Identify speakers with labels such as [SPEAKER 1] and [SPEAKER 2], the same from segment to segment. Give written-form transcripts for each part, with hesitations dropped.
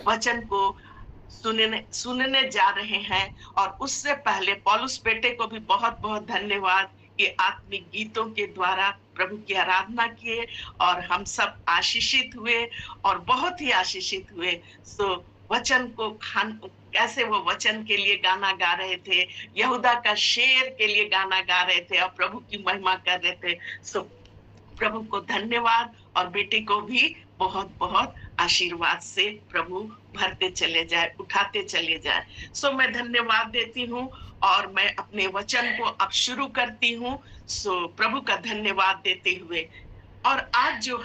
[SPEAKER 1] वचन को सुनने जा रहे हैं। और उससे पहले पौलुस बेटे को भी बहुत बहुत धन्यवाद कि आत्मिक गीतों के द्वारा प्रभु की आराधना किए और हम सब आशीषित हुए और बहुत ही आशीषित हुए। सो वचन को कैसे वो वचन के लिए गाना गा रहे थे, यहूदा का शेर के लिए गाना गा रहे थे और प्रभु की महिमा कर रहे थे। सो प्रभु को धन्यवाद और बेटे को भी बहुत बहुत आशीर्वाद से प्रभु भरते चले जाए, उठाते चले जाए। सो मैं धन्यवाद देती हूँ और मैं अपने वचन को अब शुरू करती हूँ। सो प्रभु का धन्यवाद देते हुए और आज जो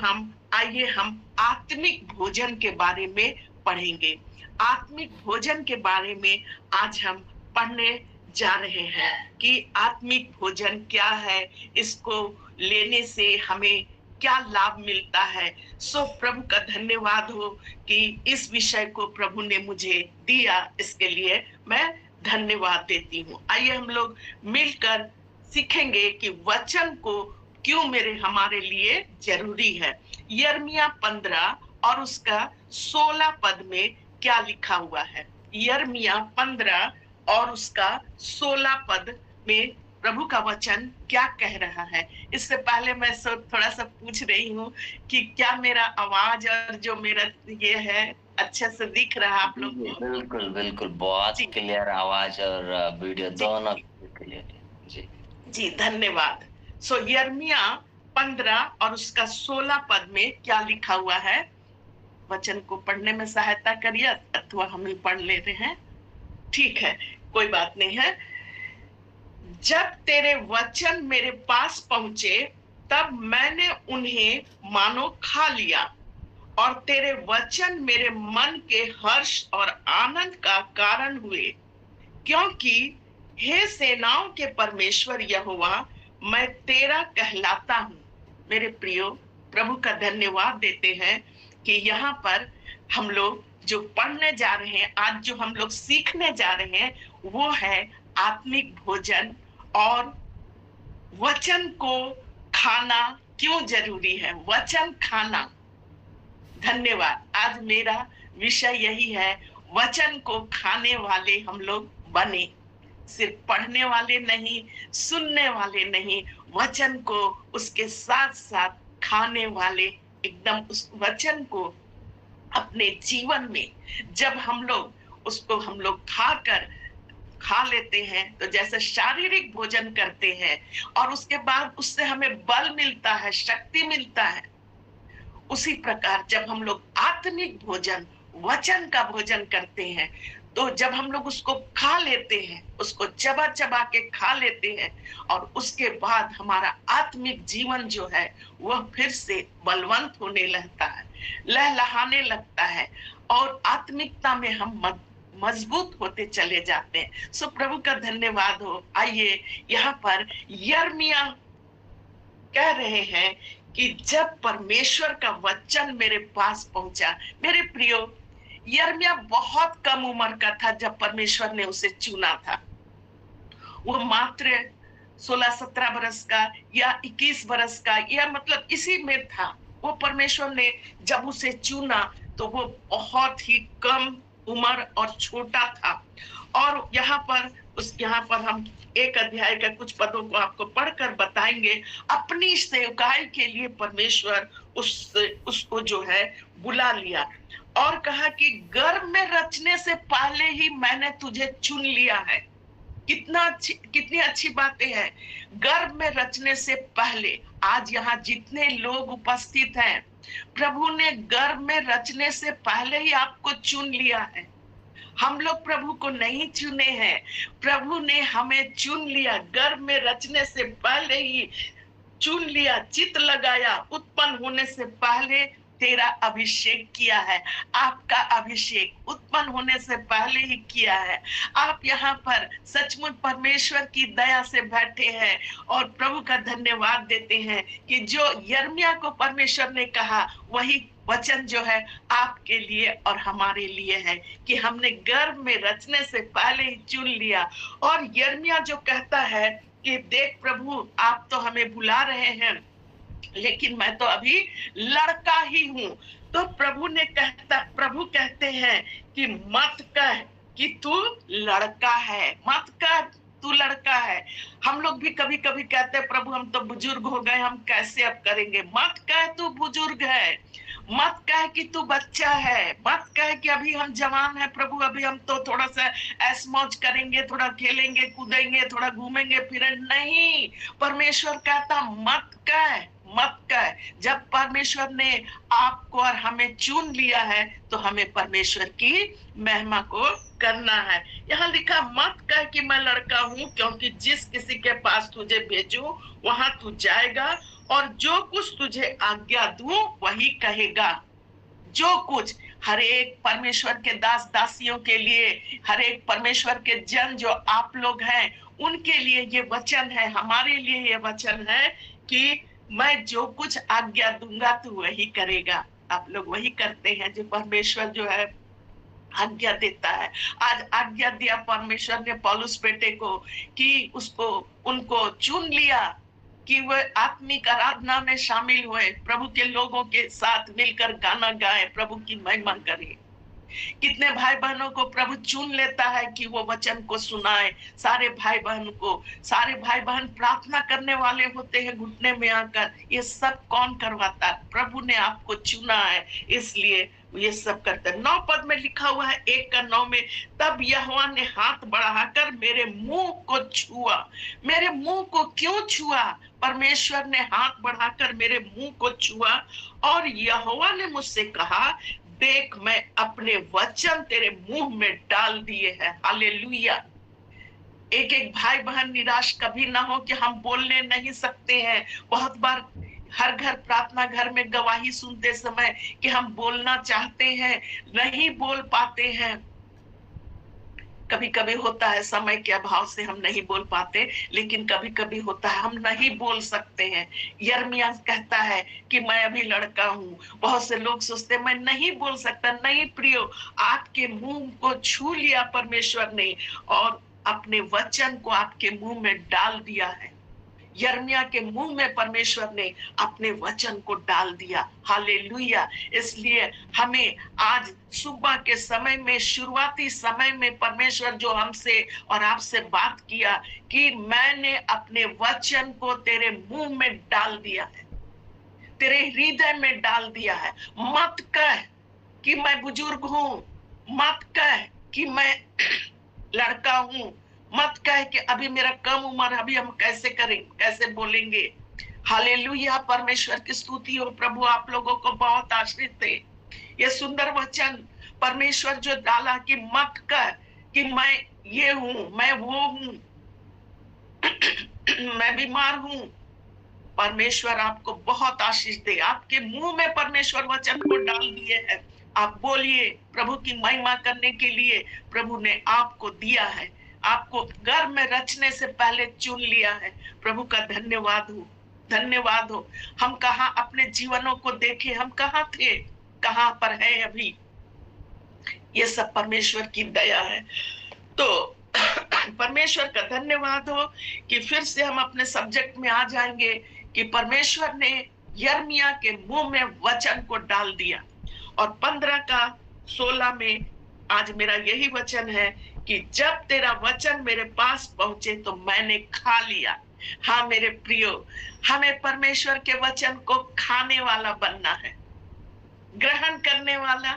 [SPEAKER 1] आइए हम आत्मिक भोजन के बारे में पढ़ेंगे। आत्मिक भोजन के बारे में आज हम पढ़ने जा रहे हैं कि आत्मिक भोजन क्या है, इसको लेने से हमें क्या लाभ मिलता है। सो प्रभु का धन्यवाद हो कि इस विषय को प्रभु ने मुझे दिया, इसके लिए मैं धन्यवाद देती हूँ। आइए हम लोग मिलकर सीखेंगे कि वचन को क्यों हमारे लिए जरूरी है। यिर्मयाह 15 और उसका 16 पद में क्या लिखा हुआ है। यिर्मयाह 15 और उसका 16 पद में प्रभु का वचन क्या कह रहा है। इससे पहले मैं थोड़ा सा पूछ रही हूँ कि क्या मेरा आवाज और जो मेरा ये है अच्छे से दिख रहा है आप लोग को?
[SPEAKER 2] बिल्कुल बिल्कुल, बहुत क्लियर आवाज और वीडियो दोनों क्लियर है। जी
[SPEAKER 1] जी धन्यवाद। सो यिर्मयाह 15 और उसका 16 पद में क्या लिखा हुआ है, वचन को पढ़ने में सहायता करिए अथवा हम ही पढ़ लेते हैं। ठीक है, कोई बात नहीं है। जब तेरे वचन मेरे पास पहुंचे तब मैंने उन्हें मानो खा लिया और तेरे वचन मेरे मन के हर्ष और आनंद का कारण हुए, क्योंकि हे सेनाओं के परमेश्वर यहोवा, मैं तेरा कहलाता हूँ। मेरे प्रियो, प्रभु का धन्यवाद देते हैं कि यहाँ पर हम लोग जो पढ़ने जा रहे हैं, आज जो हम लोग सीखने जा रहे हैं, वो है आत्मिक भोजन और वचन को खाना क्यों जरूरी है, वचन खाना। धन्यवाद। आज मेरा विषय यही है, वचन को खाने वाले हम लोग बने, सिर्फ पढ़ने वाले नहीं, सुनने वाले नहीं, वचन को उसके साथ साथ खाने वाले, एकदम उस वचन को अपने जीवन में जब हम लोग उसको खा लेते हैं तो जैसे शारीरिक भोजन करते हैं और उसके बाद उससे हमें बल मिलता है, शक्ति मिलता है, उसी प्रकार जब हम लोग आत्मिक भोजन, वचन का भोजन करते हैं, तो जब हम लोग उसको खा लेते हैं, उसको चबा चबा के खा लेते हैं और उसके बाद हमारा आत्मिक जीवन जो है वह फिर से बलवंत होने लगता है, लहलहाने लगता है और आत्मिकता में हम मजबूत होते चले जाते हैं। सो प्रभु का धन्यवाद हो। आइए यहाँ पर यिर्मयाह कह रहे हैं कि जब परमेश्वर का वचन मेरे पास पहुंचा। मेरे प्रियो, यिर्मयाह बहुत कम उम्र का था जब परमेश्वर ने उसे चुना था। वो मात्र 16-17 बरस का या 21 बरस का, या मतलब इसी में था। वो परमेश्वर ने जब उसे चुना तो वो बहुत ही कम उम्र और छोटा था। और यहाँ पर हम एक अध्याय का कुछ पदों को आपको पढ़कर बताएंगे। अपनी सेवकाई के लिए परमेश्वर उसको जो है बुला लिया और कहा कि गर्भ में रचने से पहले ही मैंने तुझे चुन लिया है। कितनी अच्छी बातें हैं। गर्भ में रचने से पहले, आज यहाँ जितने लोग उपस्थित हैं, प्रभु ने गर्भ में रचने से पहले ही आपको चुन लिया है। हम लोग प्रभु को नहीं चुने हैं, प्रभु ने हमें चुन लिया, गर्भ में रचने से पहले ही चुन लिया, चित लगाया, उत्पन्न होने से पहले तेरा अभिषेक किया है। आपका अभिषेक उत्पन्न होने से पहले ही किया है। आप यहाँ पर सचमुच परमेश्वर की दया से बैठे हैं और प्रभु का धन्यवाद देते हैं कि जो यिर्मयाह को परमेश्वर ने कहा वही वचन जो है आपके लिए और हमारे लिए है कि हमने गर्भ में रचने से पहले ही चुन लिया। और यिर्मयाह जो कहता है कि देख प्रभु, आप तो हमें बुला रहे हैं, लेकिन मैं तो अभी लड़का ही हूँ, तो प्रभु कहते हैं कि मत कह कि तू लड़का है, मत कह तू लड़का है। हम लोग भी कभी कभी कहते हैं प्रभु हम तो बुजुर्ग हो गए, हम कैसे अब करेंगे। मत कह तू बुजुर्ग है, मत कह कि तू बच्चा है, मत कह कि अभी हम जवान है प्रभु, अभी हम तो थोड़ा सा ऐश मौज करेंगे, थोड़ा खेलेंगे कूदेंगे, थोड़ा घूमेंगे फिरेंगे। नहीं, परमेश्वर कहता मत कह, मत कह। जब परमेश्वर ने आपको और हमें चुन लिया है तो हमें परमेश्वर की महिमा को करना है। यहाँ लिखा मत कह कि मैं लड़का हूँ, क्योंकि जिस किसी के पास तुझे भेजूं वहां तू जाएगा और जो कुछ तुझे आज्ञा दूं वही कहेगा। जो कुछ, हर एक परमेश्वर के दास दासियों के लिए, हर एक परमेश्वर के जन जो आप लोग हैं उनके लिए ये वचन है, हमारे लिए ये वचन है कि मैं जो कुछ आज्ञा दूंगा तू वही करेगा। आप लोग वही करते हैं जो परमेश्वर जो है आज्ञा देता है। आज आज्ञा दिया परमेश्वर ने पौलुस बेटे को कि उसको उनको चुन लिया कि वह आत्मिक आराधना में शामिल हुए, प्रभु के लोगों के साथ मिलकर गाना गाए, प्रभु की महिमा करें। कितने भाई बहनों को प्रभु चुन लेता है कि वो वचन को सुनाए सारे भाई बहन को। सारे भाई बहन प्रार्थना करने वाले होते हैं घुटने में आकर, ये सब कौन करवाता है? प्रभु ने आपको चुना है, इसलिए ये सब करते हैं। 9 पद में लिखा हुआ है 1:9 में, तब यहोवा ने हाथ बढ़ाकर मेरे मुंह को छुआ। मेरे मुंह को क्यों छुआ? परमेश्वर ने हाथ बढ़ाकर मेरे मुंह को छुआ और यहोवा ने मुझसे कहा, देख मैं अपने वचन तेरे मुंह में डाल दिए हैं। हालेलुया। एक एक भाई बहन निराश कभी ना हो कि हम बोलने नहीं सकते हैं। बहुत बार हर घर प्रार्थना घर में गवाही सुनते समय कि हम बोलना चाहते हैं, नहीं बोल पाते हैं। कभी कभी होता है समय के अभाव से हम नहीं बोल पाते, लेकिन कभी कभी होता है हम नहीं बोल सकते हैं। यिर्मयाह कहता है कि मैं अभी लड़का हूँ। बहुत से लोग सोचते हैं मैं नहीं बोल सकता। नहीं प्रियो, आपके मुंह को छू लिया परमेश्वर ने और अपने वचन को आपके मुंह में डाल दिया है। यिर्मयाह के मुंह में परमेश्वर ने अपने वचन को डाल दिया। हालेलुया। इसलिए हमें आज सुबह के समय में, शुरुआती समय में परमेश्वर जो हमसे और आपसे बात किया कि मैंने अपने वचन को तेरे मुंह में डाल दिया है, तेरे हृदय में डाल दिया है। मत कह कि मैं बुजुर्ग हूं, मत कह कि मैं लड़का हूं, मत कह कि अभी मेरा कम उम्र, अभी हम कैसे करें, कैसे बोलेंगे। हालेलुया। परमेश्वर की स्तुति हो। प्रभु आप लोगों को बहुत आशीष दे। ये सुंदर वचन परमेश्वर जो डाला कि मत कह कि मैं ये हूं, मैं वो हूं, मैं बीमार हूं। परमेश्वर आपको बहुत आशीष दे। आपके मुंह में परमेश्वर वचन को डाल दिए हैं। आप बोलिए, प्रभु की महिमा करने के लिए प्रभु ने आपको दिया है। आपको गर्भ में रचने से पहले चुन लिया है। प्रभु का धन्यवाद हो, धन्यवाद हो। हम कहाँ अपने जीवनों को देखें, हम कहाँ थे, कहाँ पर है अभी। ये सब परमेश्वर की दया है। तो परमेश्वर का धन्यवाद हो कि फिर से हम अपने सब्जेक्ट में आ जाएंगे कि परमेश्वर ने यिर्मयाह के मुंह में वचन को डाल दिया। और 15:16 में आज मेरा यही वचन है कि जब तेरा वचन मेरे पास पहुंचे तो मैंने खा लिया। हाँ मेरे प्रियो, हमें परमेश्वर के वचन को खाने वाला बनना है, ग्रहण करने वाला।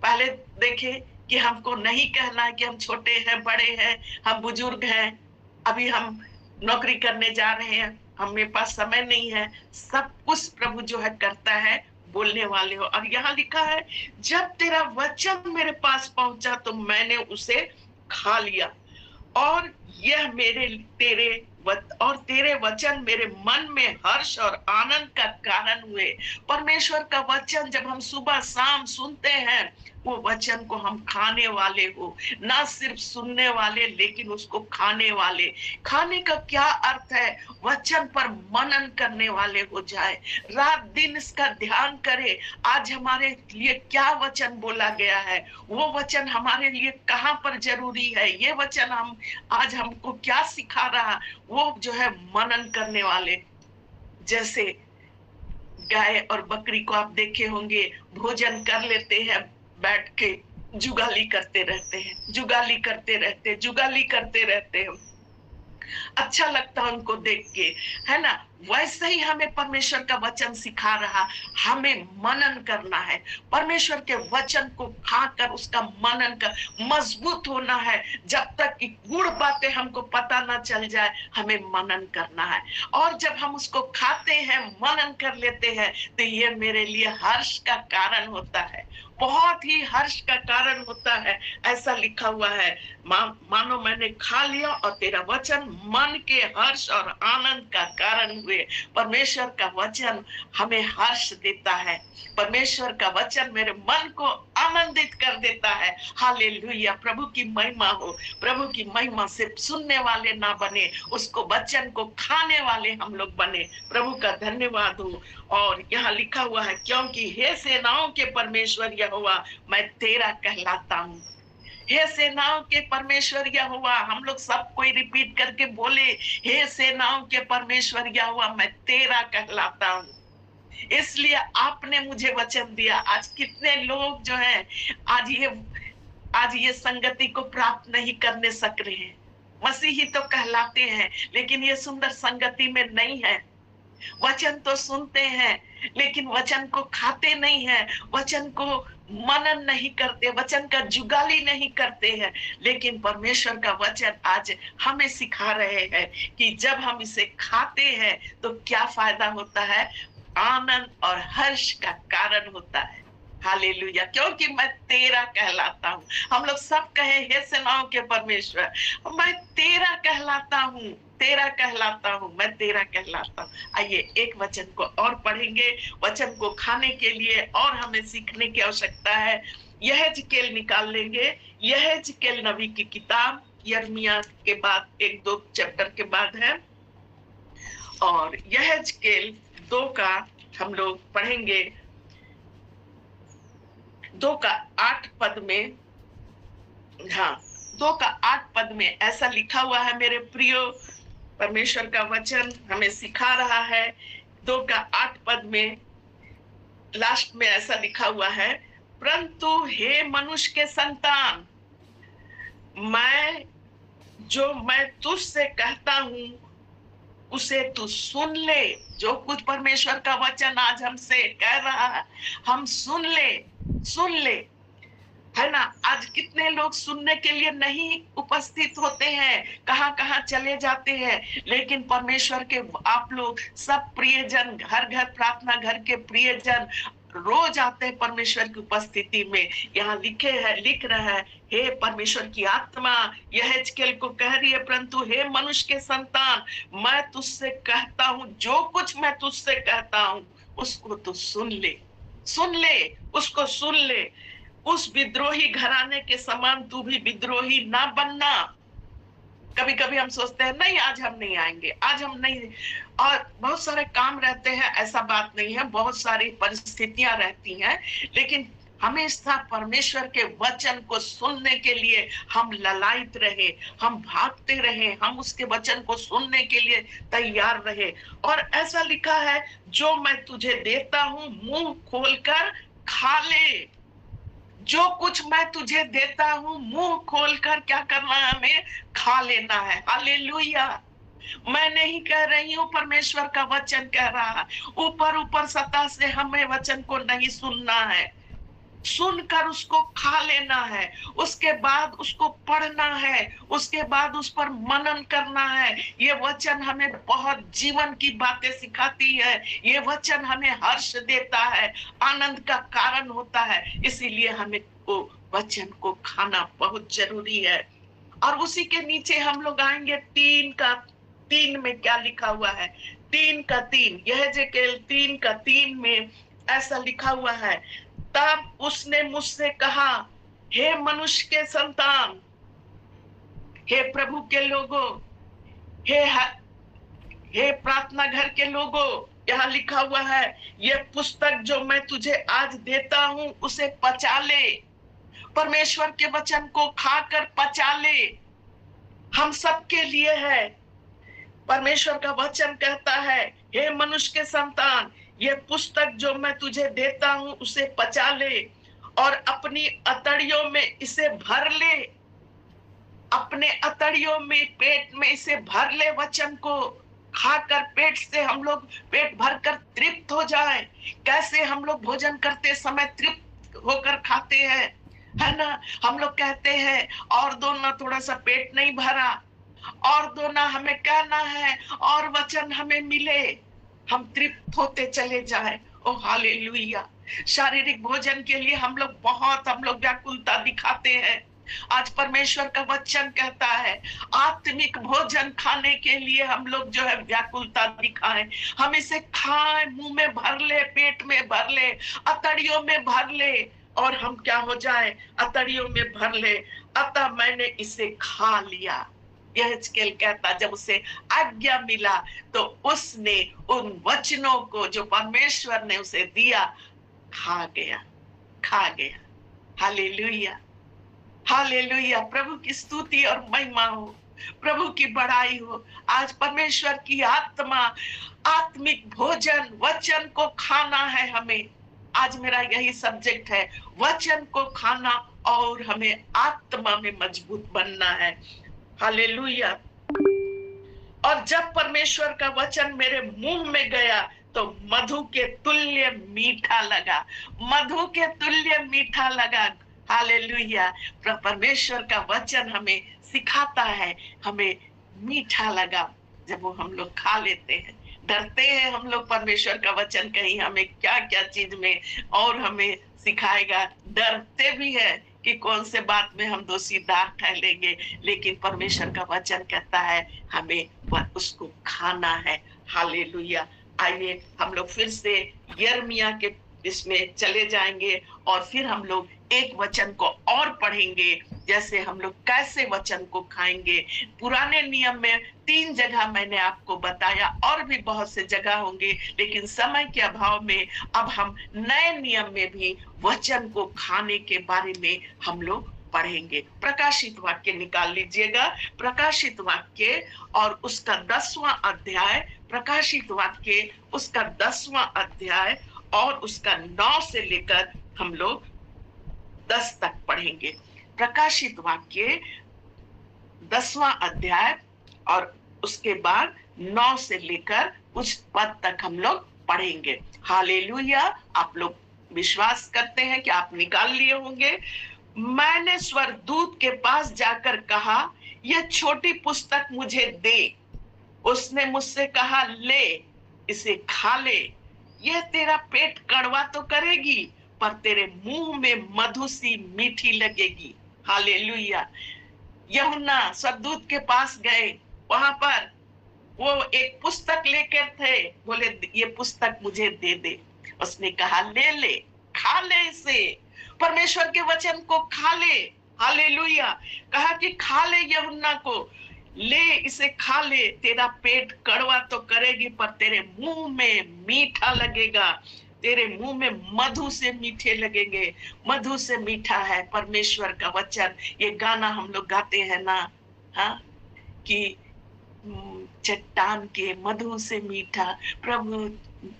[SPEAKER 1] पहले देखे कि हमको नहीं कहना है कि हम छोटे हैं, बड़े हैं, हम बुजुर्ग हैं, अभी हम नौकरी करने जा रहे हैं, हमें पास समय नहीं है। सब कुछ प्रभु जो है करता है बोलने वाले हो। और यहाँ लिखा है जब तेरा वचन मेरे पास पहुंचा तो मैंने उसे खा लिया और यह तेरे वचन मेरे मन में हर्ष और आनंद का कारण हुए। परमेश्वर का वचन जब हम सुबह शाम सुनते हैं, वो वचन को हम खाने वाले हो, ना सिर्फ सुनने वाले लेकिन उसको खाने वाले। खाने का क्या अर्थ है? वचन पर मनन करने वाले हो जाए, रात दिन इसका ध्यान करे। आज हमारे लिए क्या वचन बोला गया है, वो वचन हमारे लिए कहाँ पर जरूरी है, ये वचन हम आज हमको क्या सिखा रहा, वो जो है मनन करने वाले। जैसे गाय और बकरी को आप देखे होंगे, भोजन कर लेते हैं, बैठ के जुगाली करते रहते हैं, जुगाली करते रहते हैं, जुगाली करते रहते हैं। अच्छा लगता है उनको देख के, है ना। वैसे ही हमें परमेश्वर का वचन सिखा रहा, हमें मनन करना है, परमेश्वर के वचन को खाकर उसका मनन कर मजबूत होना है। जब तक कि गुड़ बातें हमको पता ना चल जाए, हमें मनन करना है। और जब हम उसको खाते हैं, मनन कर लेते हैं, तो ये मेरे लिए हर्ष का कारण होता है, बहुत ही हर्ष का कारण होता है। ऐसा लिखा हुआ है, मानो मैंने खा लिया और तेरा वचन मन के हर्ष और आनंद का कारण हुए। परमेश्वर का वचन हमें हर्ष देता है, परमेश्वर का वचन मेरे मन को आनंदित कर देता है। हालेलुया, प्रभु की महिमा हो। प्रभु की महिमा सिर्फ सुनने वाले ना बने, उसको वचन को खाने वाले हम लोग बने। प्रभु का धन्यवाद हो। और यहाँ लिखा हुआ है, क्योंकि हे सेनाओं के परमेश्वर यहोवा, मैं तेरा कहलाता हूँ। हे सेनाओं के परमेश्वर यहोवा, हम लोग सब कोई रिपीट करके बोले, हे सेनाओं के परमेश्वर यहोवा, मैं तेरा कहलाता हूँ। इसलिए आपने मुझे वचन दिया। आज कितने लोग जो हैं, आज ये संगति को प्राप्त नहीं करने सक रहे हैं। मसीही तो कहलाते हैं, लेकिन ये सुंदर संगति में नहीं है। वचन तो सुनते हैं, लेकिन वचन को खाते नहीं है, वचन को मनन नहीं करते, वचन का जुगाली नहीं करते हैं। लेकिन परमेश्वर का वचन आज हमें सिखा रहे हैं कि जब हम इसे खाते हैं तो क्या फायदा होता है, आनंद और हर्ष का कारण होता है। हालेलुया, क्योंकि मैं तेरा कहलाता हूँ। हम लोग सब कहे, हे सेनाओं के परमेश्वर, मैं तेरा कहलाता हूँ, तेरा कहलाता हूँ, मैं तेरा कहलाता हूँ। आइए एक वचन को और पढ़ेंगे। वचन को खाने के लिए और हमें सीखने की आवश्यकता है। यहेजकेल निकाल लेंगे, यहेजकेल नबी की किताब, यिर्मयाह के बाद 1-2 चैप्टर के बाद है। और यहेजकेल 2 का हम लोग पढ़ेंगे, 2 का 8 पद में, हाँ 2 का 8 पद में ऐसा लिखा हुआ है। मेरे प्रियो, परमेश्वर का वचन हमें सिखा रहा है। 2 का 8 पद में लास्ट में ऐसा लिखा हुआ है, परंतु हे मनुष्य के संतान, मैं तुझसे कहता हूं उसे तू सुन ले। जो कुछ परमेश्वर का वचन आज हमसे कह रहा है, हम सुन ले, है ना। आज कितने लोग सुनने के लिए नहीं उपस्थित होते हैं, कहां चले जाते हैं। लेकिन परमेश्वर के आप लोग सब प्रियजन, घर घर प्रार्थना घर के प्रियजन रोज आते हैं परमेश्वर की उपस्थिति में। यहाँ लिख रहा है, हे परमेश्वर की आत्मा यहेजकेल को कह रही है, परंतु हे मनुष्य के संतान, मैं तुझसे कहता हूँ, जो कुछ मैं तुझसे कहता हूँ उसको तू सुन ले, उसको सुन ले। उस विद्रोही घराने के समान तू भी विद्रोही ना बनना। कभी कभी हम सोचते हैं, नहीं आज हम नहीं आएंगे, आज हम नहीं, और बहुत सारे काम रहते हैं। ऐसा बात नहीं है, बहुत सारी परिस्थितियां रहती हैं, लेकिन हमेशा परमेश्वर के वचन को सुनने के लिए हम ललायित रहे, हम भागते रहे, हम उसके वचन को सुनने के लिए तैयार रहे। और ऐसा लिखा है, जो मैं तुझे देता हूं मुंह खोलकर खा ले। जो कुछ मैं तुझे देता हूं मुंह खोलकर क्या करना है, हमें खा लेना है। हालेलुया, मैं नहीं कह रही हूँ, परमेश्वर का वचन कह रहा है। ऊपर सतह से हमें वचन को नहीं सुनना है, सुनकर उसको खा लेना है, उसके बाद उसको पढ़ना है, उसके बाद उस पर मनन करना है। ये वचन हमें बहुत जीवन की बातें सिखाती है, ये वचन हमें हर्ष देता है, आनंद का कारण होता है। इसीलिए हमें वो वचन को खाना बहुत जरूरी है। और उसी के नीचे हम लोग आएंगे 3 में क्या लिखा हुआ है, 3 यहेजकेल 3 में ऐसा लिखा हुआ है, तब उसने मुझसे कहा, हे मनुष्य के संतान, हे प्रभु के लोगों, हे प्रार्थना घर के लोगों, यहाँ लिखा हुआ है, ये पुस्तक जो मैं तुझे आज देता हूं उसे पचा ले। परमेश्वर के वचन को खाकर पचा ले, हम सबके लिए है। परमेश्वर का वचन कहता है, हे मनुष्य के संतान, ये पुस्तक जो मैं तुझे देता हूं उसे पचा ले और अपनी अतड़ियों में इसे भर ले, अपने अतड़ियों में, पेट में इसे भर ले। वचन को खाकर पेट से हम लोग पेट भरकर तृप्त हो जाए। कैसे हम लोग भोजन करते समय तृप्त होकर खाते हैं, है ना? हम लोग कहते हैं और दो ना, थोड़ा सा पेट नहीं भरा, और दो ना, हमें कहना है और वचन हमें मिले, हम तृप्त होते चले जाए। ओ हालेलुया। शारीरिक भोजन के लिए हम लोग व्याकुलता दिखाते हैं। आज परमेश्वर का वचन कहता है आत्मिक भोजन खाने के लिए हम लोग जो है व्याकुलता दिखाएं। हम इसे खाएं, मुंह में भर ले, पेट में भर ले, अतड़ियों में भर ले, और हम क्या हो जाए? अतड़ियों में भर ले। अतः मैंने इसे खा लिया। यहेजकेल कहता, जब उसे आज्ञा मिला तो उसने उन वचनों को जो परमेश्वर ने उसे दिया खा गया। Hallelujah, hallelujah. प्रभु की स्तुति और महिमा हो, प्रभु की बड़ाई हो। आज परमेश्वर की आत्मा, आत्मिक भोजन, वचन को खाना है हमें। आज मेरा यही सब्जेक्ट है, वचन को खाना और हमें आत्मा में मजबूत बनना है। हालेलुया। और जब परमेश्वर का वचन मेरे मुंह में गया तो मधु के तुल्य मीठा लगा, मधु के तुल्य मीठा लगा। हालेलुया। परमेश्वर का वचन हमें सिखाता है, हमें मीठा लगा जब वो हम लोग खा लेते हैं। डरते हैं हम लोग परमेश्वर का वचन कहीं हमें क्या क्या चीज में और हमें सिखाएगा। डरते भी है कि कौन से बात में हम दोषीदार ठहरेंगे, लेकिन परमेश्वर का वचन कहता है हमें उसको खाना है। हालेलुया। आइए हम लोग फिर से यिर्मयाह के इसमें चले जाएंगे और फिर हम लोग एक वचन को और पढ़ेंगे, जैसे हम लोग कैसे वचन को खाएंगे। पुराने नियम में 3 जगह मैंने आपको बताया, और भी बहुत से जगह होंगे, लेकिन समय के अभाव में अब हम नए नियम में भी वचन को खाने के बारे में हम लोग पढ़ेंगे। प्रकाशित वाक्य निकाल लीजिएगा, प्रकाशित वाक्य और उसका 10वां अध्याय, प्रकाशित वाक्य उसका 10वां अध्याय और उसका 9 से लेकर हम लोग 10 तक पढ़ेंगे। प्रकाशित वाक्य 10वां अध्याय और उसके बाद 9 से लेकर कुछ पद तक हम लोग पढ़ेंगे। हालेलुया। आप लोग विश्वास करते हैं कि आप निकाल लिए होंगे। मैंने स्वर्गदूत के पास जाकर कहा, यह छोटी पुस्तक मुझे दे। उसने मुझसे कहा, ले इसे खा ले, यह तेरा पेट कड़वा तो करेगी पर तेरे मुंह में मधु सी मीठी लगेगी। हालेलुया। यूहन्ना स्वर्गदूत के पास गए, वहां पर वो एक पुस्तक लेकर थे, बोले ये पुस्तक मुझे दे दे। उसने कहा ले, खा ले इसे, परमेश्वर के वचन को खा ले। हालेलुया। कहा कि खा ले यूहन्ना को, ले इसे खा ले, तेरा पेट कड़वा तो करेगी पर तेरे मुंह में मीठा लगेगा, तेरे मुंह में मधु से मीठे लगेंगे। मधु से मीठा है परमेश्वर का वचन। ये गाना हम लोग गाते हैं ना, हाँ, कि चट्टान के मधु से मीठा, प्रभु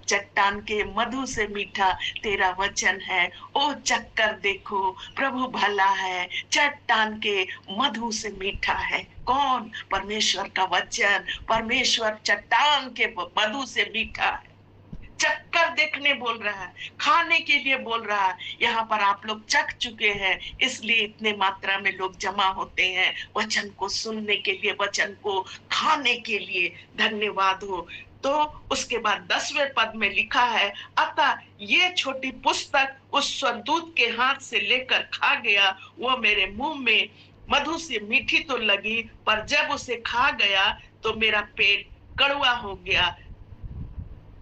[SPEAKER 1] चट्टान के मधु से मीठा तेरा वचन है। ओ चक्कर देखो प्रभु भला है, चट्टान के मधु से मीठा है। कौन? परमेश्वर का वचन। परमेश्वर चट्टान के मधु से मीठा है। चक्कर देखने बोल रहा है, खाने के लिए बोल रहा है। यहाँ पर आप लोग चख चुके हैं, इसलिए इतने मात्रा में लोग जमा होते हैं वचन को सुनने के लिए, वचन को खाने के लिए। धन्यवाद हो। तो उसके बाद 10वें पद में लिखा है, अतः ये छोटी पुस्तक उस स्वर्गदूत के हाथ से लेकर खा गया। वो मेरे मुंह में मधु से मीठी तो लगी, पर जब उसे खा गया तो मेरा पेट कड़वा हो गया,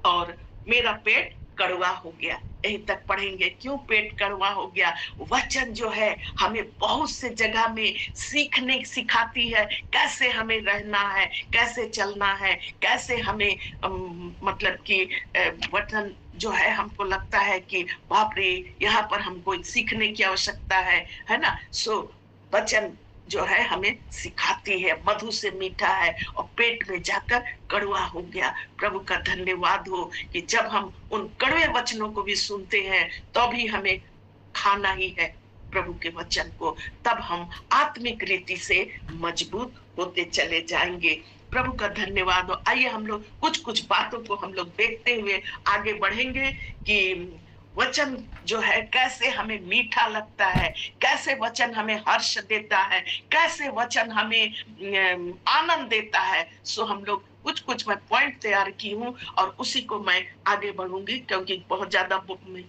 [SPEAKER 1] और मेरा पेट कड़वा हो गया। यहीं तक पढ़ेंगे। क्यों पेट कड़वा हो गया? वचन जो है हमें बहुत से जगह में सिखाती है कैसे हमें रहना है, कैसे चलना है, कैसे हमें मतलब कि वचन जो है हमको लगता है कि बाप रे, यहाँ पर हमको सीखने की आवश्यकता है ना। सो वचन जो है हमें सिखाती है, मधु से मीठा है और पेट में जाकर कड़वा हो गया। प्रभु का धन्यवाद हो कि जब हम उन कड़वे वचनों को भी सुनते हैं तो भी हमें खाना ही है प्रभु के वचन को, तब हम आत्मिक रीति से मजबूत होते चले जाएंगे। प्रभु का धन्यवाद हो। आइए हम लोग कुछ कुछ बातों को हम लोग देखते हुए आगे बढ़ेंगे कि वचन जो है कैसे हमें मीठा लगता है, कैसे वचन हमें हर्ष देता है, कैसे वचन हमें आनंद देता है। सो हम लोग कुछ कुछ मैं पॉइंट तैयार की हूँ और उसी को मैं आगे बढ़ूंगी, क्योंकि बहुत ज्यादा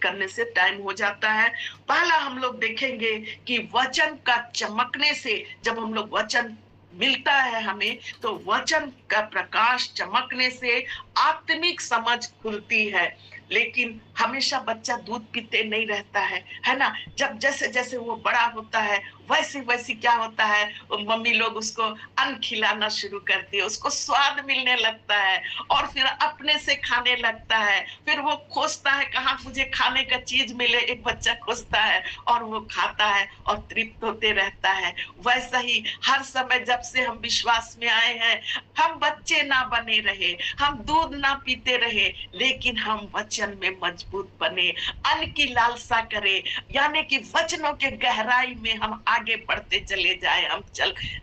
[SPEAKER 1] करने से टाइम हो जाता है। पहला हम लोग देखेंगे कि वचन का चमकने से, जब हम लोग वचन मिलता है हमें, तो वचन का प्रकाश चमकने से आत्मिक समझ खुलती है। लेकिन हमेशा बच्चा दूध पीते नहीं रहता है ना। जब जैसे जैसे वो बड़ा होता है वैसे वैसे क्या होता है, मम्मी लोग उसको अन्न खिलाना शुरू करती है, उसको स्वाद मिलने लगता है और फिर अपने से खाने लगता है। फिर वो खोजता है कहाँ मुझे खाने का चीज मिले, एक बच्चा खोजता है और वो खाता है और तृप्त होते रहता है। वैसा ही हर समय जब से हम विश्वास में आए हैं, हम बच्चे ना बने रहे, हम दूध ना पीते रहे, लेकिन हम वचन में मजबूत बने, अन्न की लालसा करें, यानी कि वचनों के गहराई में हम आगे बढ़ते चले जाए,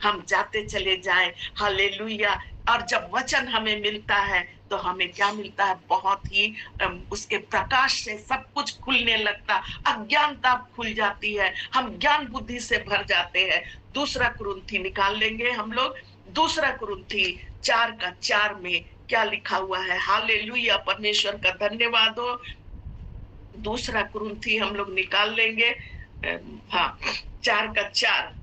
[SPEAKER 1] हम जाते चले जाए। हालेलुया। और जब वचन हमें मिलता है तो हमें क्या मिलता है, बहुत ही उसके प्रकाश से सब कुछ खुलने लगता, अज्ञानता खुल जाती है, हम ज्ञान बुद्धि से भर जाते हैं। दूसरा कुरिन्थी निकाल लेंगे हम लोग। दूसरा कुरिन्थी 4:4 में क्या लिखा हुआ है। हालेलुया, परमेश्वर का धन्यवाद हो। दूसरा कुरिन्थी हम लोग निकाल लेंगे। हाँ, 4:4।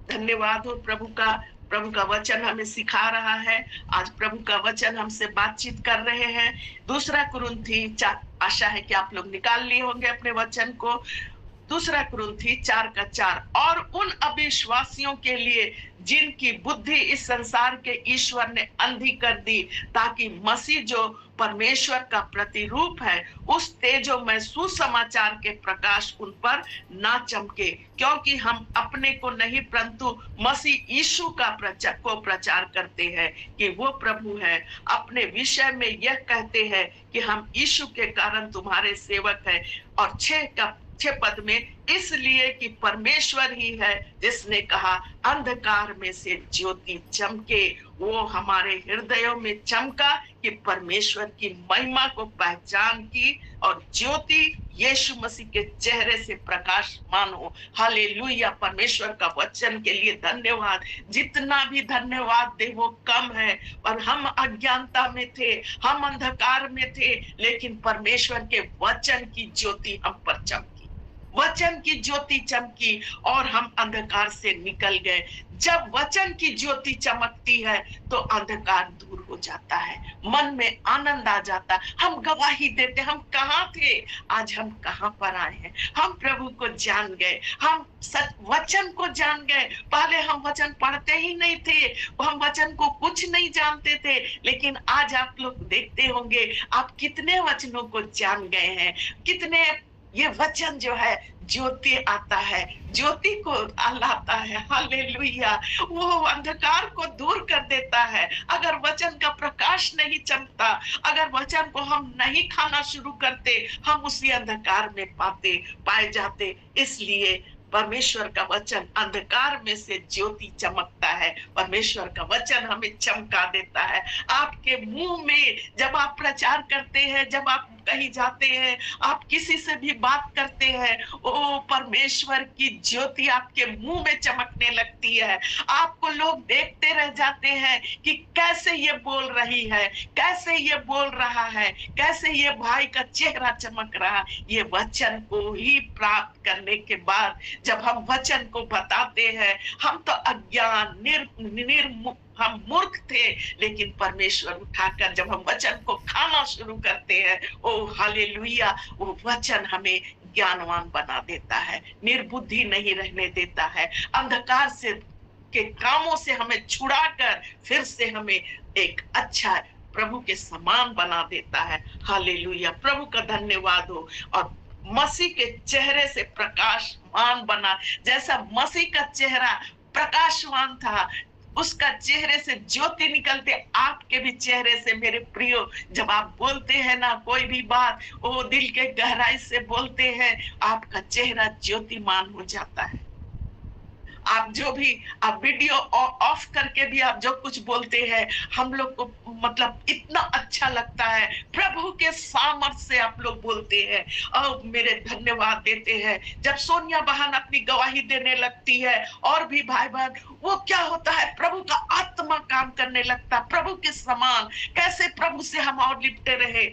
[SPEAKER 1] धन्यवाद हो प्रभु का। प्रभु का वचन हमें सिखा रहा है। आज प्रभु का वचन हमसे बातचीत कर रहे हैं। दूसरा कुरिन्थी 4, आशा है कि आप लोग निकाल लिए होंगे अपने वचन को। दूसरा कुरिन्थी 4:4, और उन अविश्वासियों के लिए जिनकी बुद्धि इस संसार के ईश्वर ने अंधी कर दी, ताकि मसीह जो परमेश्वर का प्रतिरूप है उस तेजोमय सुसमाचार के प्रकाश उन पर ना चमके। क्योंकि हम अपने को नहीं परंतु मसीह यीशु का प्रचार करते हैं कि वो प्रभु है। अपने विषय में यह कहते हैं कि हम यीशु के कारण तुम्हारे सेवक हैं। और 6 पद में, इसलिए कि परमेश्वर ही है जिसने कहा अंधकार में से ज्योति चमके। वो हमारे हृदयों में चमका कि परमेश्वर की महिमा को पहचान की और ज्योति यीशु मसीह के चेहरे से प्रकाशमान हो। हालेलुया, परमेश्वर का वचन के लिए धन्यवाद। जितना भी धन्यवाद दे वो कम है। और हम अज्ञानता में थे, हम अंधकार में थे, लेकिन परमेश्वर के वचन की ज्योति हम पर चमकी, वचन की ज्योति चमकी और हम अंधकार से निकल गए। जब वचन की ज्योति चमकती है तो अंधकार दूर हो जाता है, मन में आनंद आ जाता है। हम गवाही देते, हम कहाँ थे, आज हम कहाँ पर आए हैं। हम प्रभु को जान गए, हम सच वचन को जान गए। पहले हम वचन पढ़ते ही नहीं थे, हम वचन को कुछ नहीं जानते थे, लेकिन आज आप लोग देखते होंगे आप कितने वचनों को जान गए हैं। कितने ये वचन जो है ज्योति आता है, ज्योति को लाता है। हालेलुया, वो अंधकार को दूर कर देता है। अगर वचन का प्रकाश नहीं चमकता, अगर वचन को हम नहीं खाना शुरू करते, हम उसी अंधकार में पाए जाते। इसलिए परमेश्वर का वचन अंधकार में से ज्योति चमकता है। परमेश्वर का वचन हमें चमका देता है। आपके मुंह में जब आप प्रचार करते हैं, जब आप कहीं जाते हैं, आप किसी से भी बात करते हैं, ओ परमेश्वर की ज्योति आपके मुंह में चमकने लगती है। आपको लोग देखते रह जाते हैं कि कैसे ये बोल रही है, कैसे ये बोल रहा है, कैसे ये भाई का चेहरा चमक रहा। ये वचन को ही प्राप्त करने के बाद जब हम वचन को बताते हैं, हम तो अज्ञान हम मूर्ख थे, लेकिन परमेश्वर उठाकर जब हम वचन को खाना शुरू करते हैं, ओ हालेलुया, वो वचन हमें ज्ञानवान बना देता है, निर्बुद्धि नहीं रहने देता है, अंधकार से के कामों से हमें छुड़ाकर फिर से हमें एक अच्छा प्रभु के समान बना देता है। हालेलुया, प्रभु का धन्यवाद हो। और मसीह के चेहरे से प्रकाशमान बना, जैसा मसीह का चेहरा प्रकाशवान था, उसका चेहरे से ज्योति निकलते, आपके भी चेहरे से मेरे प्रियो, जब आप बोलते हैं ना कोई भी बात, वो दिल के गहराई से बोलते हैं, आपका चेहरा ज्योतिमान हो जाता है। आप जो भी, आप वीडियो ऑफ करके भी आप जो कुछ बोलते हैं, हम लोग को मतलब इतना अच्छा लगता है। प्रभु के सामर्थ्य से आप लोग बोलते हैं और मेरे धन्यवाद देते हैं। जब सोनिया बहन अपनी गवाही देने लगती है और भी भाई बहन, वो क्या होता है, प्रभु का आत्मा काम करने लगता, प्रभु के समान। कैसे प्रभु से हम और लिपटे रहे,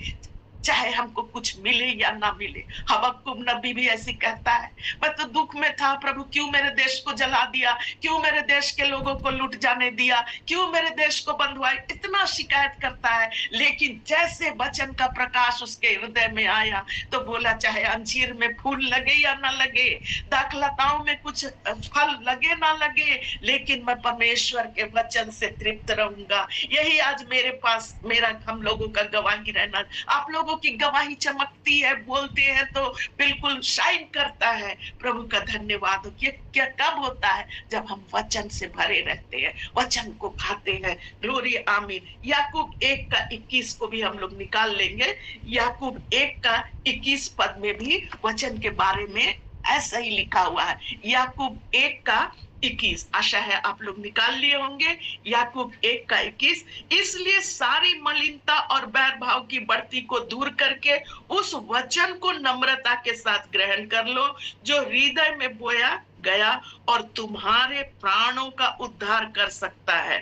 [SPEAKER 1] चाहे हमको कुछ मिले या ना मिले। हबक्कुक नबी भी ऐसी कहता है, मैं तो दुख में था प्रभु, क्यों मेरे देश को जला दिया, क्यों मेरे देश के लोगों को लूट जाने दिया, क्यों मेरे देश को बंधुआ, इतना शिकायत करता है। लेकिन जैसे वचन का प्रकाश उसके हृदय में आया तो बोला, चाहे अंजीर में फूल लगे या ना लगे, दाखलताओं में कुछ फल लगे ना लगे, लेकिन मैं परमेश्वर के वचन से तृप्त रहूंगा। यही आज मेरे पास, मेरा, हम लोगों का गवाही रहना। आप लोगों की गवाही चमकती है, बोलते हैं तो बिल्कुल शाइन करता है। प्रभु का धन्यवाद हो। क्या कब होता है, जब हम वचन से भरे रहते हैं, वचन को खाते हैं। ग्लोरी आमीन। याकूब 1:21 को भी हम लोग निकाल लेंगे। याकूब 1:21 पद में भी वचन के बारे में ऐसा ही लिखा हुआ है। याकूब 1:21, आशा है आप लोग निकाल लिए होंगे। याकूब 1:21, इसलिए सारी मलिनता और बैर भाव की बढ़ती को दूर करके उस वचन को नम्रता के साथ ग्रहण कर लो जो हृदय में बोया गया और तुम्हारे प्राणों का उद्धार कर सकता है।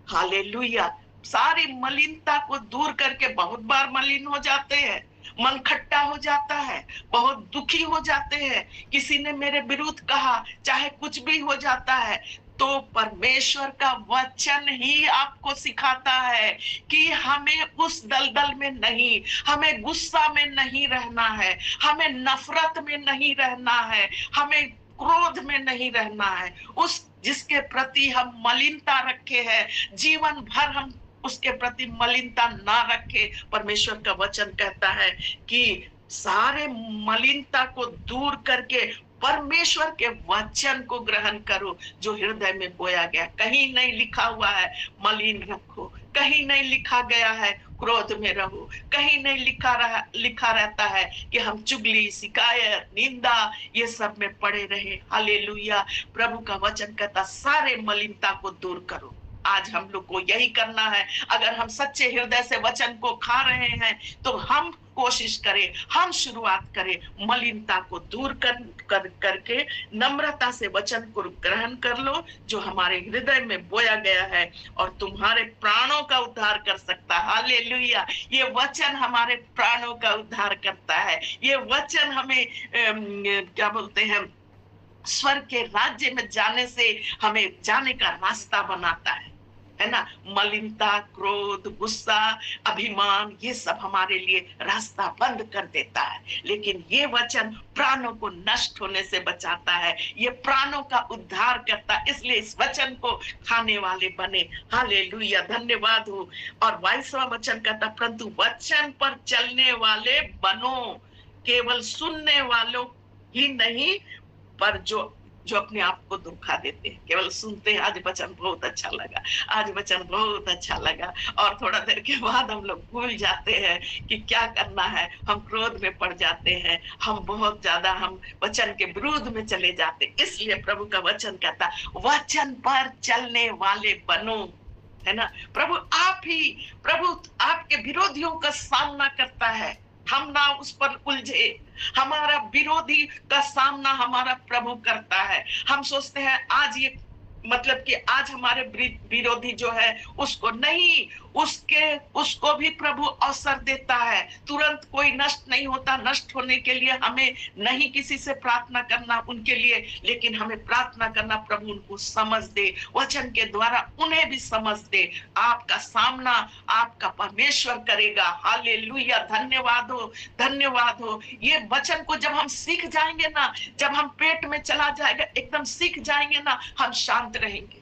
[SPEAKER 1] हालेलुया। सारी मलिनता को दूर करके, बहुत बार मलिन हो जाते हैं, मन खट्टा हो जाता है, बहुत दुखी हो जाते हैं, किसी ने मेरे विरुद्ध कहा, चाहे कुछ भी हो जाता है, तो परमेश्वर का वचन ही आपको सिखाता है कि हमें उस दलदल में नहीं, हमें गुस्सा में नहीं रहना है, हमें नफरत में नहीं रहना है, हमें क्रोध में नहीं रहना है। उस जिसके प्रति हम मलिनता रखे हैं, जीवन भर हम उसके प्रति मलिनता ना रखे। परमेश्वर का वचन कहता है कि सारे मलिनता को दूर करके परमेश्वर के वचन को ग्रहण करो जो हृदय में बोया गया। कहीं नहीं लिखा हुआ है मलिन रखो, कहीं नहीं लिखा गया है क्रोध में रहो, कहीं नहीं लिखा रहता है कि हम चुगली, शिकायत, निंदा ये सब में पड़े रहे। हालेलुया। प्रभु का वचन कहता सारे मलिनता को दूर करो। आज हम लोग को यही करना है। अगर हम सच्चे हृदय से वचन को खा रहे हैं तो हम कोशिश करें, हम शुरुआत करें, मलिनता को दूर करके नम्रता से वचन को ग्रहण कर लो जो हमारे हृदय में बोया गया है और तुम्हारे प्राणों का उद्धार कर सकता है। हालेलुया। ये वचन हमारे प्राणों का उद्धार करता है। ये वचन हमें क्या बोलते हैं, स्वर्ग के राज्य में जाने से हमें जाने का रास्ता बनाता है ना। मलिनता, क्रोध, गुस्सा, अभिमान, ये सब हमारे लिए रास्ता बंद कर देता है। लेकिन ये वचन प्राणों को नष्ट होने से बचाता है, ये प्राणों का उद्धार करता है। इसलिए इस वचन को खाने वाले बने। हालेलुया। धन्यवाद हो। और 22वां वचन कहता, परंतु वचन पर चलने वाले बनो, केवल सुनने वालों ही नहीं पर जो अपने आप को धोखा देते हैं, केवल सुनते हैं। आज वचन बहुत अच्छा लगा, आज वचन बहुत अच्छा लगा, और थोड़ा देर के बाद हम लोग भूल जाते हैं कि क्या करना है। हम क्रोध में पड़ जाते हैं, हम बहुत ज्यादा हम वचन के विरोध में चले जाते। इसलिए प्रभु का वचन कहता वचन पर चलने वाले बनो, है ना। प्रभु आपके विरोधियों का सामना करता है, हम ना उस पर उलझे। हमारा विरोधी का सामना हमारा प्रभु करता है। हम सोचते हैं आज ये मतलब कि आज हमारे विरोधी जो है उसको नहीं, उसको भी प्रभु अवसर देता है। तुरंत कोई नष्ट नहीं होता। नष्ट होने के लिए हमें नहीं किसी से प्रार्थना करना उनके लिए, लेकिन हमें प्रार्थना करना प्रभु उनको समझ दे, वचन के द्वारा उन्हें भी समझ दे। आपका सामना आपका परमेश्वर करेगा। हालेलुया। धन्यवाद हो, धन्यवाद हो। ये वचन को जब हम सीख जाएंगे ना, जब हम पेट में चला जाएगा, एकदम सीख जाएंगे ना, हम शांत रहेंगे,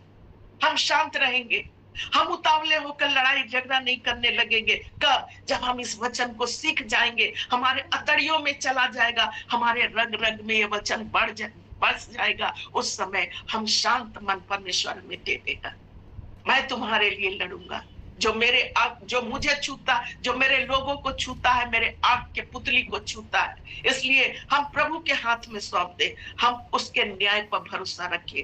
[SPEAKER 1] हम शांत रहेंगे। हम उतावले होकर लड़ाई झगड़ा नहीं करने लगेंगे। कब? जब हम इस वचन को सीख जाएंगे, हमारे अतड़ियों में चला जाएगा, हमारे रग रग में ये वचन बस जाएगा, उस समय हम शांत मन परमेश्वर में दे देगा। मैं तुम्हारे लिए लड़ूंगा। जो मेरे आग, जो मुझे छूता, जो मेरे लोगों को छूता है, मेरे आग के पुतली को छूता है, इसलिए हम प्रभु के हाथ में सौंप दे, हम उसके न्याय पर भरोसा रखें।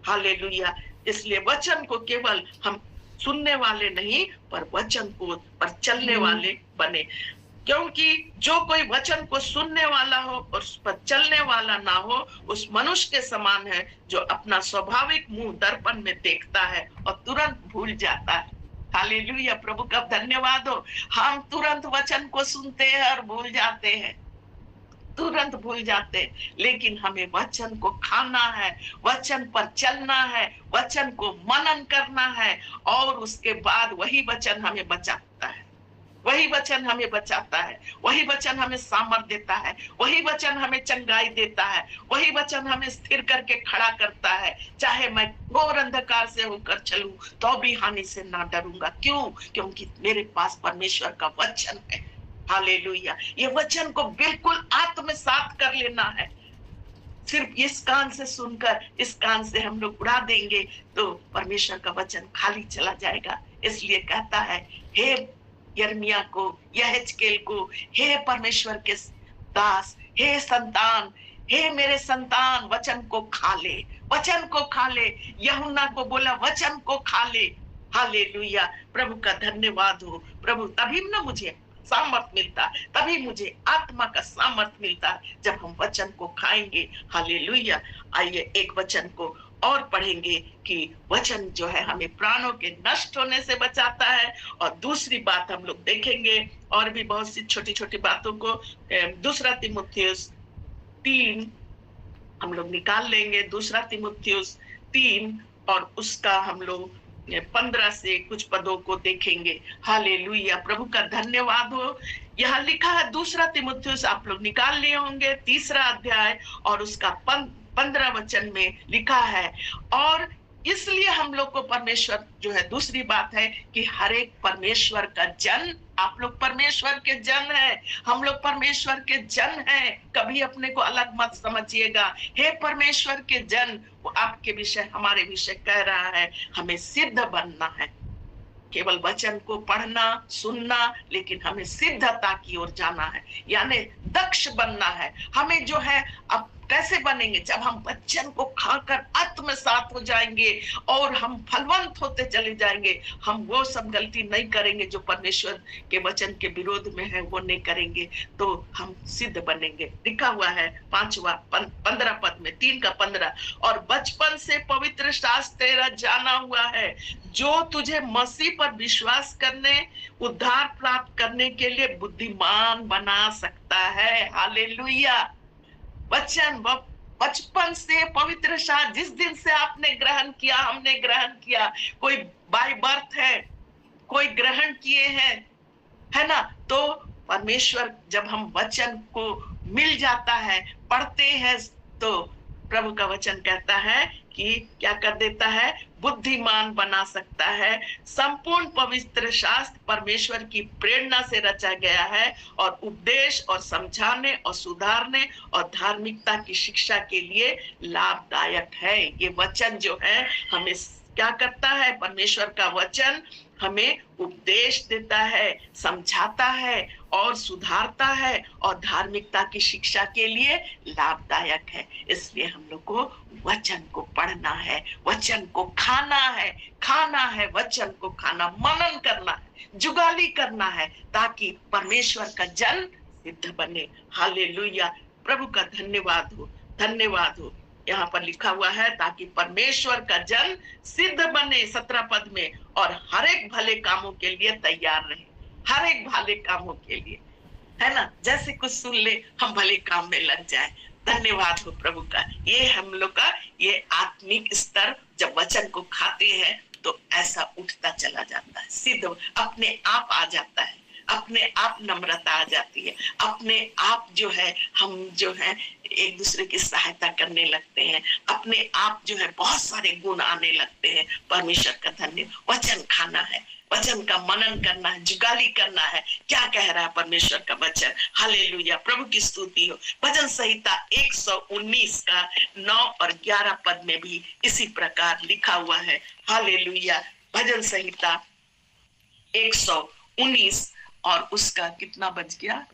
[SPEAKER 1] हालेलुया। इसलिए वचन को केवल हम सुनने वाले नहीं, पर वचन को पर चलने वाले बने। क्योंकि जो कोई वचन को सुनने वाला हो और उस पर चलने वाला ना हो, उस मनुष्य के समान है जो अपना स्वाभाविक मुंह दर्पण में देखता है और तुरंत भूल जाता है। हालेलुया, प्रभु का धन्यवाद हो। हम तुरंत वचन को सुनते हैं और भूल जाते हैं, तुरंत भूल जाते हैं। लेकिन हमें वचन को खाना है, वचन पर चलना है, वचन को मनन करना है, और उसके बाद वही वचन हमें बचाता है, वही वचन हमें बचाता है, वही वचन हमें सामर्थ देता है, वही वचन हमें चंगाई देता है, वही वचन हमें स्थिर करके खड़ा करता है। चाहे मैं घोर अंधकार से होकर चलूं तो भी हानि से ना डरूंगा। क्यों? क्योंकि मेरे पास परमेश्वर का वचन है। हालेलुया। ये वचन को बिल्कुल आत्मसात कर लेना है। सिर्फ इस कान से सुनकर इस कान से हम लोग उड़ा देंगे तो परमेश्वर का वचन खाली चला जाएगा। इसलिए कहता है, हे यिर्मयाह को, यहेजकेल को, हे परमेश्वर के दास, हे संतान, हे मेरे संतान, वचन को खा ले, वचन को खा ले। यूहन्ना को बोला वचन को खा ले। हालेलुया, प्रभु का धन्यवाद हो। प्रभु, तभी ना मुझे सामर्थ मिलता, तभी मुझे आत्मा का सामर्थ मिलता जब हम वचन को खाएंगे। हालेलुया। आइए एक वचन को और पढ़ेंगे कि वचन जो है हमें प्राणों के नष्ट होने से बचाता है। और दूसरी बात हम लोग देखेंगे, और भी बहुत सी छोटी छोटी बातों को। दूसरा तीमुथियुस 3 हम लोग निकाल लेंगे। दूसरा तीमुथियुस 3 और उसका हम लोग 15 से कुछ पदों को देखेंगे। हालेलुया, प्रभु का धन्यवाद हो। यहाँ लिखा है, दूसरा तीमुथियुस आप लोग निकाल लिए होंगे, 3 अध्याय और उसका 15 वचन में लिखा है। और इसलिए हम लोग को परमेश्वर जो है, दूसरी बात है कि हर एक परमेश्वर का जन, आप लोग परमेश्वर के जन हैं, हम लोग परमेश्वर के जन हैं। कभी अपने को अलग मत समझिएगा। हे परमेश्वर के जन, वो आपके विषय, हमारे विषय कह रहा है, हमें सिद्ध बनना है। केवल वचन को पढ़ना सुनना, लेकिन हमें सिद्धता की ओर जाना है, यानी दक्ष बनना है। हमें जो है, अब कैसे बनेंगे? जब हम वचन को खाकर आत्मसात हो जाएंगे और हम फलवंत होते चले जाएंगे। हम वो सब गलती नहीं करेंगे जो परमेश्वर के वचन के विरोध में है, वो नहीं करेंगे तो हम सिद्ध बनेंगे। लिखा हुआ है 15 पद में, 3 का 15, और बचपन से पवित्र शास्त्र तेरा जाना हुआ है, जो तुझे मसीह पर विश्वास करने, उद्धार प्राप्त करने के लिए बुद्धिमान बना सकता है। हालेलुया। वचन बचपन से पवित्र शास्त्र, जिस दिन से आपने ग्रहण किया, हमने ग्रहण किया, कोई बाय बर्थ है, कोई ग्रहण किए हैं, है ना? तो परमेश्वर जब हम वचन को मिल जाता है, पढ़ते हैं, तो प्रभु का वचन कहता है कि क्या कर देता है? बुद्धिमान बना सकता है। संपूर्ण पवित्र शास्त्र परमेश्वर की प्रेरणा से रचा गया है और उपदेश और समझाने और सुधारने और धार्मिकता की शिक्षा के लिए लाभदायक है। ये वचन जो है हमें क्या करता है? परमेश्वर का वचन हमें उपदेश देता है, समझाता है और सुधारता है और धार्मिकता की शिक्षा के लिए लाभदायक है। इसलिए हम लोग को वचन को पढ़ना है, वचन को खाना है, वचन को खाना, मनन करना है, जुगाली करना है, ताकि परमेश्वर का जन सिद्ध बने। हालेलुया, प्रभु का धन्यवाद हो, धन्यवाद हो। यहाँ पर लिखा हुआ है, ताकि परमेश्वर का जन सिद्ध बने, 17 पद में, और हर एक भले कामों के लिए तैयार रहे। हर एक भले कामों के लिए, है ना? जैसे कुछ सुन ले, हम भले काम में लग जाए। धन्यवाद हो प्रभु का। ये हम लोग का ये आत्मिक स्तर, जब वचन को खाते हैं तो ऐसा उठता चला जाता है, सिद्ध अपने आप आ जाता है, अपने आप नम्रता आ जाती है, अपने आप जो है हम जो है एक दूसरे की सहायता करने लगते हैं, अपने आप जो है बहुत सारे गुण आने लगते हैं। परमेश्वर का धन्यवाद। वचन खाना है, वचन का मनन करना है, जुगाली करना है। क्या कह रहा है परमेश्वर का वचन? हालेलुया, प्रभु की स्तुति हो। भजन संहिता 119 का 9 और 11 पद में भी इसी प्रकार लिखा हुआ है। हालेलुया, भजन संहिता 119 और उसका कितना बज गया?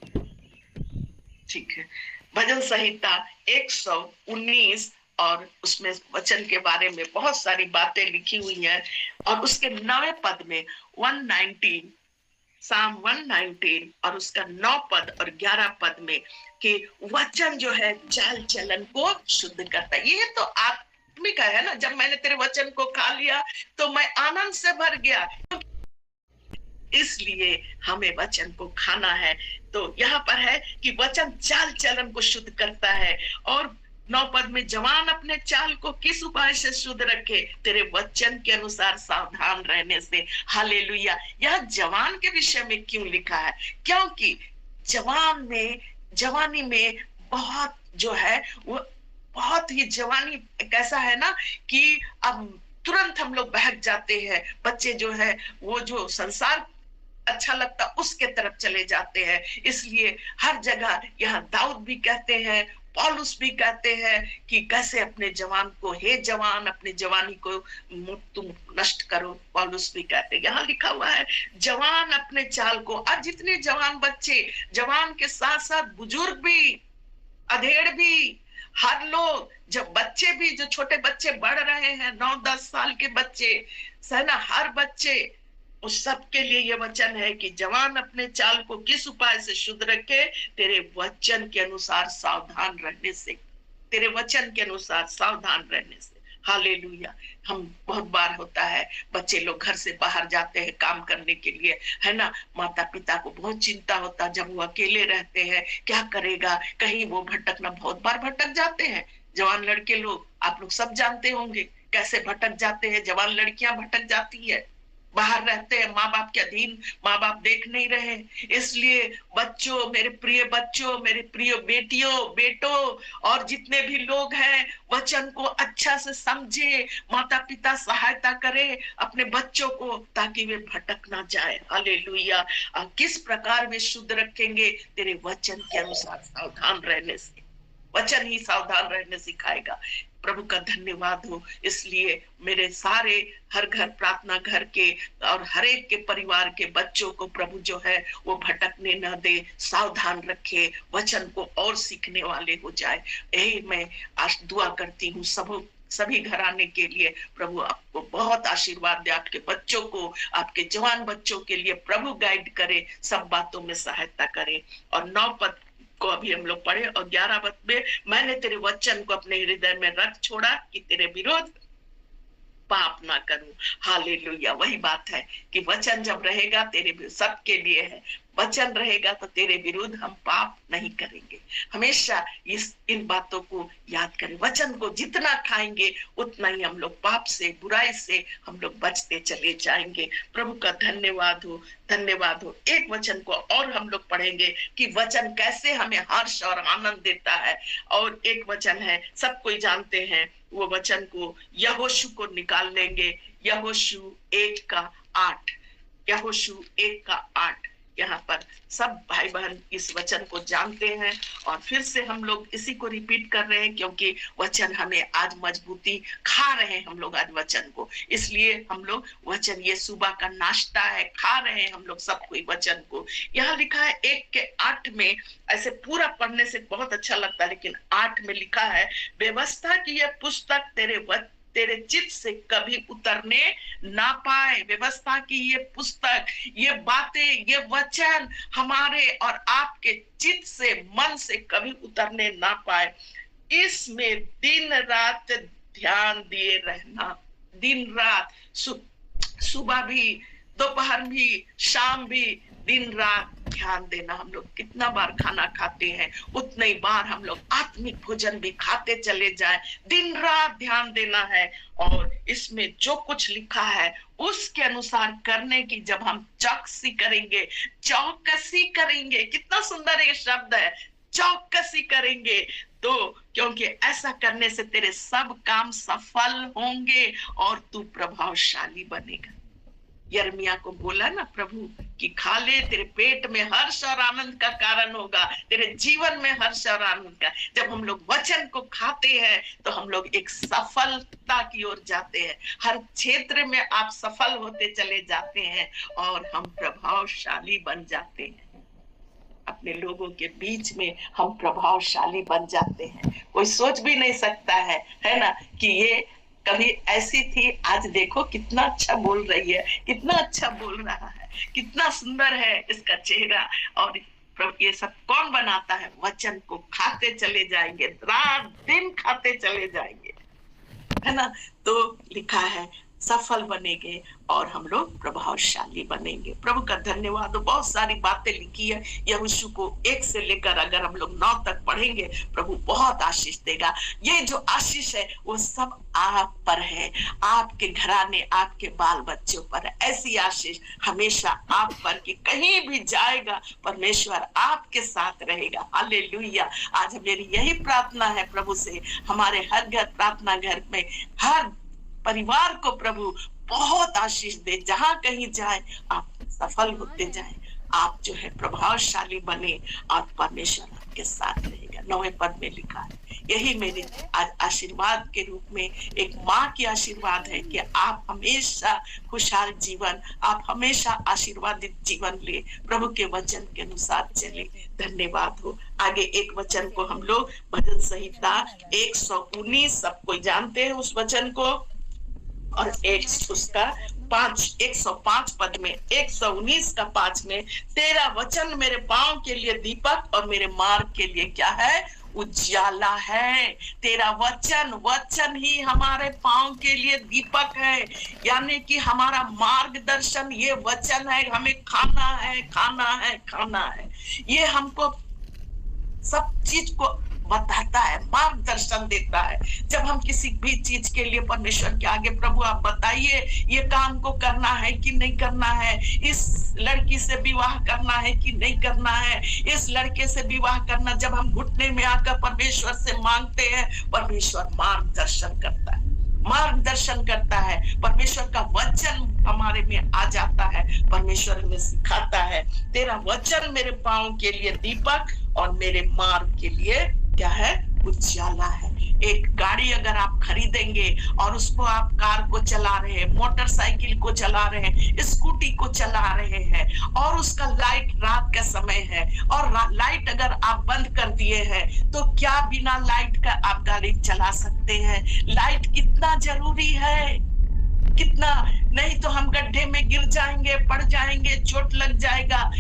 [SPEAKER 1] ठीक है, भजन संहिता 119 और उसमें वचन के बारे में बहुत सारी बातें लिखी हुई हैं। और उसके 9वें पद में 119, साम 119 और उसका 9 पद और 11 पद में कि वचन जो है चाल चलन को शुद्ध करता है। ये तो आत्मिक है ना। जब मैंने तेरे वचन को खा लिया तो मैं आनंद से भर गया, इसलिए हमें वचन को खाना है। तो यहाँ पर है कि वचन चाल चलन को शुद्ध करता है। और 9 पद में, जवान अपने चाल को किस उपाय से शुद्ध रखे? तेरे वचन के अनुसार सावधान रहने से। हालेलुया। यह जवान के विषय में क्यों लिखा है? क्योंकि जवानी में बहुत जो है वो बहुत ही जवानी कैसा है ना कि अब तुरंत हम लोग बहक जाते हैं। बच्चे जो है वो जो संसार अच्छा लगता उसके तरफ चले जाते हैं। इसलिए हर जगह यहाँ दाऊद भी कहते हैं, पौलुस भी कहते हैं कि कैसे अपने जवान को, हे जवान अपने जवानी को तुम नष्ट करो। पौलुस भी कहते हैं, यहाँ लिखा हुआ है जवान अपने चाल को। आज जितने जवान बच्चे, जवान के साथ साथ बुजुर्ग भी, अधेड़ भी, हर लोग, जब बच्चे भी, जो छोटे बच्चे बढ़ रहे हैं 9-10 साल के बच्चे है ना, हर बच्चे, उस सब के लिए यह वचन है कि जवान अपने चाल को किस उपाय से शुद्ध रखे? तेरे वचन के अनुसार सावधान रहने से, तेरे वचन के अनुसार सावधान रहने से। हालेलुया। हम बहुत बार होता है बच्चे लोग घर से बाहर जाते हैं काम करने के लिए, है ना, माता पिता को बहुत चिंता होता जब वो अकेले रहते हैं, क्या करेगा, कहीं वो भटकना, बहुत बार भटक जाते हैं जवान लड़के लोग। आप लोग सब जानते होंगे कैसे भटक जाते हैं, जवान लड़कियां भटक जाती है, बाहर रहते हैं, माँ बाप के अधीन, माँ बाप देख नहीं रहे। इसलिए बच्चों, मेरे प्रिय बच्चों, मेरे प्रिय बेटियों, बेटों और जितने भी लोग हैं, वचन को अच्छा से समझे, माता पिता सहायता करे अपने बच्चों को ताकि वे भटक ना जाए। हालेलुया। किस प्रकार वे शुद्ध रखेंगे? तेरे वचन के अनुसार सावधान रहने से। वचन ही सावधान रहने सिखाएगा। प्रभु का धन्यवाद हो। इसलिए मेरे सारे हर घर प्रार्थना घर के और हर एक के परिवार के बच्चों को प्रभु जो है वो भटकने न दे, सावधान रखे, वचन को और सीखने वाले हो जाए। यही मैं आज दुआ करती हूँ सभी घराने के लिए। प्रभु आपको बहुत आशीर्वाद दे, आपके बच्चों को, आपके जवान बच्चों के लिए प्रभु गाइड करे, सब बातों में सहायता करे। और 9 पद को अभी हम लोग पढ़े और 11 पद में, मैंने तेरे वचन को अपने हृदय में रख छोड़ा कि तेरे विरोध पाप ना करूं। हालेलुया। वही बात है कि वचन जब रहेगा तेरे सबके लिए है, वचन रहेगा तो तेरे विरुद्ध हम पाप नहीं करेंगे। हमेशा इन बातों को याद करें। वचन को जितना खाएंगे उतना ही हम लोग पाप से, बुराई से हम लोग बचते चले जाएंगे। प्रभु का धन्यवाद हो, धन्यवाद हो। एक वचन को और हम लोग पढ़ेंगे कि वचन कैसे हमें हर्ष और आनंद देता है। और एक वचन है, सब कोई जानते हैं, वो वचन को यहोशू को निकाल लेंगे। यहोशू 1:8, यहोशू 1:8। यहाँ पर सब भाई बहन इस वचन को जानते हैं और फिर से हम लोग इसी को रिपीट कर रहे हैं क्योंकि वचन हमें आज मजबूती, खा रहे हैं हम लोग आज वचन को, इसलिए हम लोग वचन, ये सुबह का नाश्ता है, खा रहे हैं हम लोग सब कोई वचन को। यहाँ लिखा है 1:8 में, ऐसे पूरा पढ़ने से बहुत अच्छा लगता है लेकिन 8 में लिखा है, व्यवस्था की यह पुस्तक तेरे चित्त से कभी उतरने ना पाए। व्यवस्था की ये पुस्तक, ये बातें, ये वचन हमारे और आपके चित्त से, मन से कभी उतरने ना पाए। इसमें दिन रात ध्यान दिए रहना। दिन रात, सुबह भी, दोपहर भी, शाम भी, दिन रात ध्यान देना। हम लोग कितना बार खाना खाते हैं उतनी बार हम लोग आत्मिक भोजन भी खाते चले जाए। दिन रात ध्यान देना है और इसमें जो कुछ लिखा है उसके अनुसार करने की जब हम चौकसी करेंगे, चौकसी करेंगे, कितना सुंदर ये शब्द है, चौकसी करेंगे, तो क्योंकि ऐसा करने से तेरे सब काम सफल होंगे और तू प्रभावशाली बनेगा। यिर्मयाह को बोला ना प्रभु कि खा ले, तेरे पेट में हर्ष और आनंद का कारण होगा, तेरे जीवन में हर्ष और आनंद का। जब हम लोग वचन को खाते हैं तो हम लोग एक सफलता की ओर जाते हैं, हर क्षेत्र में आप सफल होते चले जाते हैं और हम प्रभावशाली बन जाते हैं। अपने लोगों के बीच में हम प्रभावशाली बन जाते हैं। कोई सोच भी नहीं सकता है ना, कि ये कभी ऐसी थी, आज देखो कितना अच्छा बोल रही है, कितना अच्छा बोल रहा है, कितना सुंदर है इसका चेहरा। और ये सब कौन बनाता है? वचन को खाते चले जाएंगे, रात दिन खाते चले जाएंगे, है ना। तो लिखा है सफल बनेंगे और हम लोग प्रभावशाली बनेंगे। प्रभु का धन्यवाद। बहुत सारी बातें लिखी है यहोशू को 1 से लेकर अगर हम लोग 9 तक पढ़ेंगे, प्रभु बहुत आशीष देगा। ये जो आशीष है वो सब आप पर है, आपके घराने, आपके बाल बच्चों पर है। ऐसी आशीष हमेशा आप पर, कि कहीं भी जाएगा परमेश्वर आपके साथ रहेगा। हालेलुया। आज मेरी यही प्रार्थना है प्रभु से, हमारे हर घर, प्रार्थना घर में हर परिवार को प्रभु बहुत आशीष दे। जहां कहीं जाए आप सफल होते जाए, आप जो है प्रभावशाली बने और परमेश्वर आपके साथ रहेगा। 9वें पद में लिखा है, यही मेरे आज आशीर्वाद के रूप में एक माँ की आशीर्वाद है कि आप हमेशा खुशहाल जीवन, आप हमेशा आशीर्वादित जीवन ले, प्रभु के वचन के अनुसार चले। धन्यवाद हो। आगे एक वचन को हम लोग भजन संहिता 119, सब कोई जानते हैं उस वचन को, और उसका 105 पद में, 119 का 5 में, तेरा वचन मेरे पांव के लिए दीपक और मेरे मार्ग के लिए क्या है? उजाला है। तेरा वचन ही हमारे पांव के लिए दीपक है, यानी कि हमारा मार्गदर्शन ये वचन है। हमें खाना है, ये हमको सब चीज को बताता है, मार्गदर्शन देता है। जब हम किसी भी चीज के लिए परमेश्वर के आगे, प्रभु आप बताइए ये काम को करना है कि नहीं करना है, इस लड़की से विवाह करना है कि नहीं करना है, इस लड़के से विवाह करना, जब हम घुटने में आकर परमेश्वर से मांगते हैं, परमेश्वर मार्गदर्शन करता है। परमेश्वर का वचन हमारे में आ जाता है, परमेश्वर हमें सिखाता है। तेरा वचन मेरे पांव के लिए दीपक और मेरे मार्ग के लिए क्या है? उजाला है। एक गाड़ी अगर आप खरीदेंगे और उसको आप कार को चला रहे हैं, मोटरसाइकिल को चला रहे हैं, स्कूटी को चला रहे हैं, और उसका लाइट रात का समय है और लाइट अगर आप बंद कर दिए हैं, तो क्या बिना लाइट का आप गाड़ी चला सकते हैं? लाइट कितना जरूरी है, कितना, नहीं तो हम गड्ढे में गिर जाएंगे, पड़ जाएंगे, चोट लग जाएगा।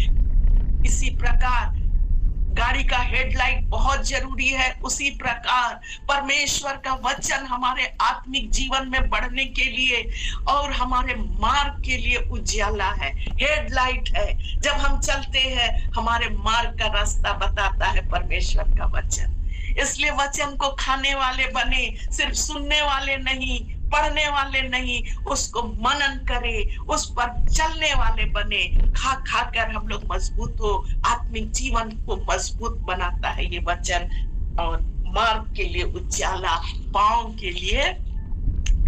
[SPEAKER 1] इसी प्रकार गाड़ी का हेडलाइट बहुत जरूरी है। उसी प्रकार परमेश्वर का वचन हमारे आत्मिक जीवन में बढ़ने के लिए और हमारे मार्ग के लिए उजाला है, हेडलाइट है। जब हम चलते हैं हमारे मार्ग का रास्ता बताता है परमेश्वर का वचन। इसलिए वचन को खाने वाले बने, सिर्फ सुनने वाले नहीं, पढ़ने वाले नहीं, उसको मनन करे, उस पर चलने वाले बने। खा खा कर हम लोग मजबूत हो, आत्मिक जीवन को मजबूत बनाता है ये वचन। और मार्ग के लिए उजाला, पांव के लिए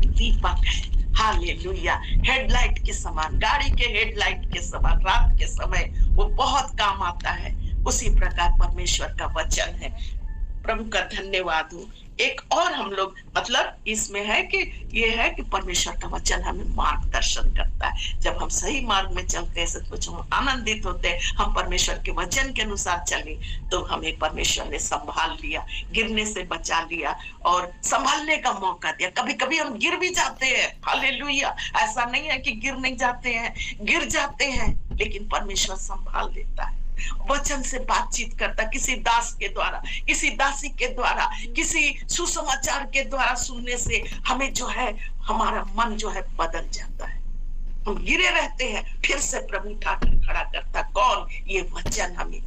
[SPEAKER 1] दीपक है। हालेलुया। हेडलाइट के समान, गाड़ी के हेडलाइट के समान रात के समय वो बहुत काम आता है। उसी प्रकार परमेश्वर का वचन है। प्रभु का धन्यवाद हो। एक और हम लोग मतलब इसमें है कि ये है कि परमेश्वर का वचन हमें मार्गदर्शन करता है। जब हम सही मार्ग में चलते हैं, सचमुच हम आनंदित होते हैं। हम परमेश्वर के वचन के अनुसार चले तो हमें परमेश्वर ने संभाल लिया, गिरने से बचा लिया और संभालने का मौका दिया। कभी कभी हम गिर भी जाते हैं, हालेलुया। ऐसा नहीं है कि गिर नहीं जाते हैं, गिर जाते हैं, लेकिन परमेश्वर संभाल लेता है। वचन से बातचीत करता, किसी दास के द्वारा, किसी दासी के द्वारा, किसी सुसमाचार के द्वारा सुनने से हमें जो है, हमारा मन जो है बदल जाता है। हम गिरे रहते हैं, फिर से प्रभु उठाकर खड़ा करता। कौन? ये वचन हमें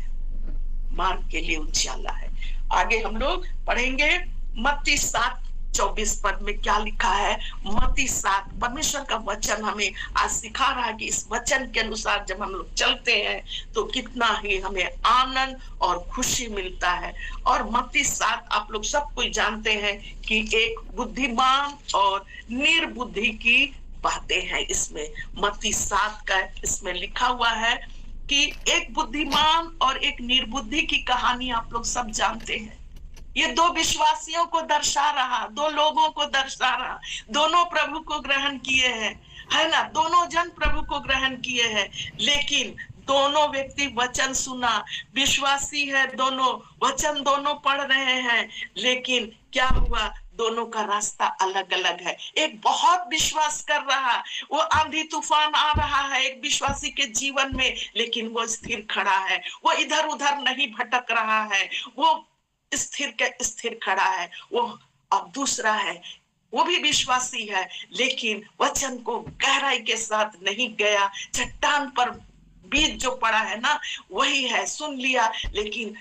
[SPEAKER 1] मार्ग के लिए उजाला है। आगे हम लोग पढ़ेंगे मत्ती 7 24 पद में क्या लिखा है, मत्ती 7। परमेश्वर का वचन हमें आज सिखा रहा है कि इस वचन के अनुसार जब हम लोग चलते हैं तो कितना ही हमें आनंद और खुशी मिलता है। और मत्ती 7 आप लोग सब कोई जानते हैं कि एक बुद्धिमान और निर्बुद्धि की बातें हैं। इसमें मत्ती 7 का इसमें लिखा हुआ है कि एक बुद्धिमान और एक निर्बुद्धि की कहानी आप लोग सब जानते हैं। ये दो विश्वासियों को दर्शा रहा, दो लोगों को दर्शा रहा। दोनों प्रभु को ग्रहण किए हैं, है ना, दोनों जन प्रभु को ग्रहण किए हैं, लेकिन दोनों व्यक्ति वचन सुना, विश्वासी है दोनों, वचन दोनों पढ़ रहे हैं, लेकिन क्या हुआ, दोनों का रास्ता अलग अलग है। एक बहुत विश्वास कर रहा, वो आंधी तूफान आ रहा है एक विश्वासी के जीवन में, लेकिन वो स्थिर खड़ा है, वो इधर उधर नहीं भटक रहा है, वो स्थिर खड़ा है। वो अब दूसरा है, वो भी विश्वासी है, लेकिन वचन को गहराई के साथ नहीं गया। चट्टान पर बीज जो पड़ा है ना, वही है, सुन लिया, लेकिन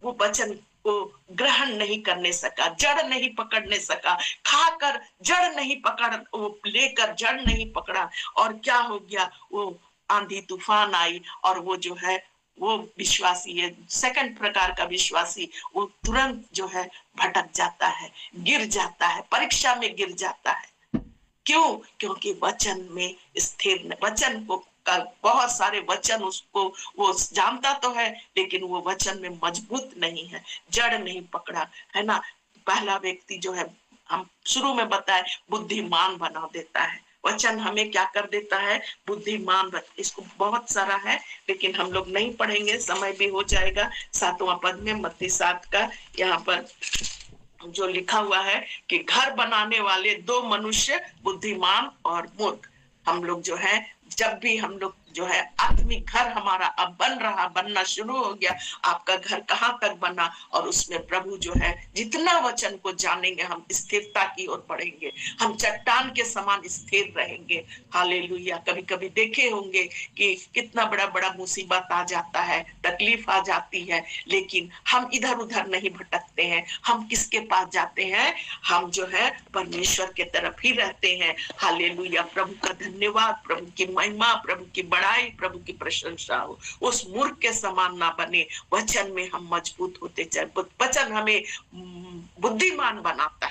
[SPEAKER 1] वो वचन को ग्रहण नहीं करने सका, जड़ नहीं पकड़ने सका, खाकर जड़ नहीं पकड़, वो लेकर जड़ नहीं पकड़ा, और क्या हो गया, वो आंधी तूफान आई, और वो जो है वो विश्वासी है, सेकंड प्रकार का विश्वासी, वो तुरंत जो है भटक जाता है, गिर जाता है, परीक्षा में गिर जाता है। क्यों? क्योंकि वचन में स्थिर, वचन को का बहुत सारे वचन उसको वो जानता तो है, लेकिन वो वचन में मजबूत नहीं है, जड़ नहीं पकड़ा, है ना। पहला व्यक्ति जो है, हम शुरू में बताए, बुद्धिमान बना देता है। वचन हमें क्या कर देता है, बुद्धिमान। इसको बहुत सारा है, लेकिन हम लोग नहीं पढ़ेंगे, समय भी हो जाएगा। 7वां पद में मत्ती 7 का यहाँ पर जो लिखा हुआ है कि घर बनाने वाले दो मनुष्य, बुद्धिमान और मूर्ख। हम लोग जो है, जब भी हम लोग जो है आत्मिक घर हमारा अब बनना शुरू हो गया। आपका घर कहाँ तक बना, और उसमें प्रभु जो है, जितना वचन को जानेंगे हम स्थिरता की ओर बढ़ेंगे, हम चट्टान के समान स्थिर रहेंगे। हालेलुया। कभी कभी देखे होंगे कि कितना बड़ा बड़ा मुसीबत आ जाता है, तकलीफ आ जाती है, लेकिन हम इधर उधर नहीं भटकते हैं। हम किसके पास जाते हैं? हम जो है परमेश्वर के तरफ ही रहते हैं। हालेलुया। प्रभु का धन्यवाद, प्रभु की महिमा, प्रभु की बड़ाई, प्रभु की प्रशंसा हो। उस मूर्ख के समान ना बने, वचन में हम मजबूत होते चले। वचन हमें बुद्धिमान बनाता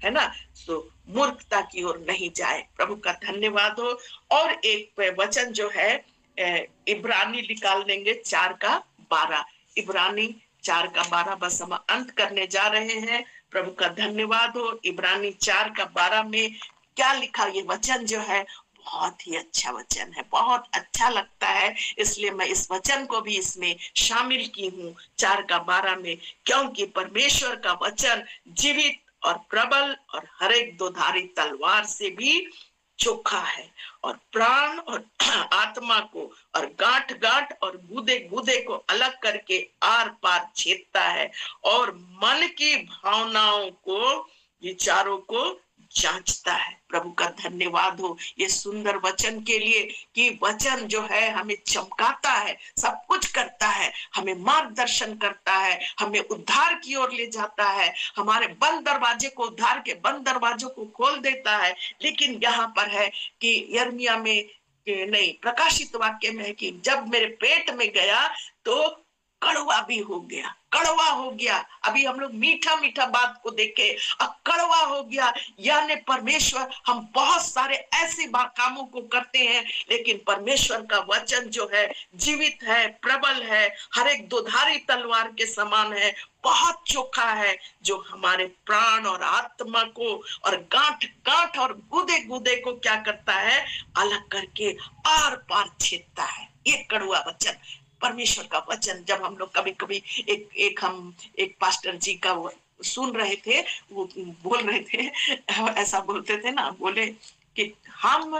[SPEAKER 1] है ना, तो मूर्खता की ओर नहीं जाए। प्रभु का धन्यवाद हो। और एक वचन जो है इब्रानी निकाल लेंगे 4:12। इब्रानी 4:12, बस हम अंत करने जा रहे हैं। प्रभु का धन्यवाद हो। इब्रानी 4:12 में क्या लिखा, ये वचन जो है बहुत ही अच्छा वचन है, बहुत अच्छा लगता है, इसलिए मैं इस वचन को भी इसमें शामिल की हूँ 4:12 में। क्योंकि परमेश्वर का वचन जीवित और प्रबल और हर एक दोधारी तलवार से भी चोखा है, और प्राण और आत्मा को और गांठ गांठ और गूदे गूदे को अलग करके आर पार छेदता है, और मन की भावनाओं को, विचारों को जांचता है। प्रभु का धन्यवाद हो ये सुंदर वचन के लिए, कि वचन जो है हमें चमकाता है, सब कुछ करता है, हमें मार्गदर्शन करता है, हमें उद्धार की ओर ले जाता है, हमारे बंद दरवाजे को, उद्धार के बंद दरवाजों को खोल देता है। लेकिन यहाँ पर है कि यिर्मयाह में नहीं, प्रकाशित वाक्य में है कि जब मेरे पेट में गया तो कड़वा भी हो गया, कड़वा हो गया। अभी हम लोग मीठा मीठा बात को देखे, अब कड़वा हो गया। यानी परमेश्वर, हम बहुत सारे ऐसे कामों को करते हैं, लेकिन परमेश्वर का वचन जो है जीवित है, प्रबल है, हर एक दोधारी तलवार के समान है, बहुत चोखा है, जो हमारे प्राण और आत्मा को और गांठ गांठ और गुदे गुदे को क्या करता है, अलग करके आर पार छेदता है। ये कड़वा वचन, परमेश्वर का वचन। जब हम लोग कभी कभी एक पास्टर जी का सुन रहे थे, वो बोल रहे थे, ऐसा बोलते थे ना, बोले कि हम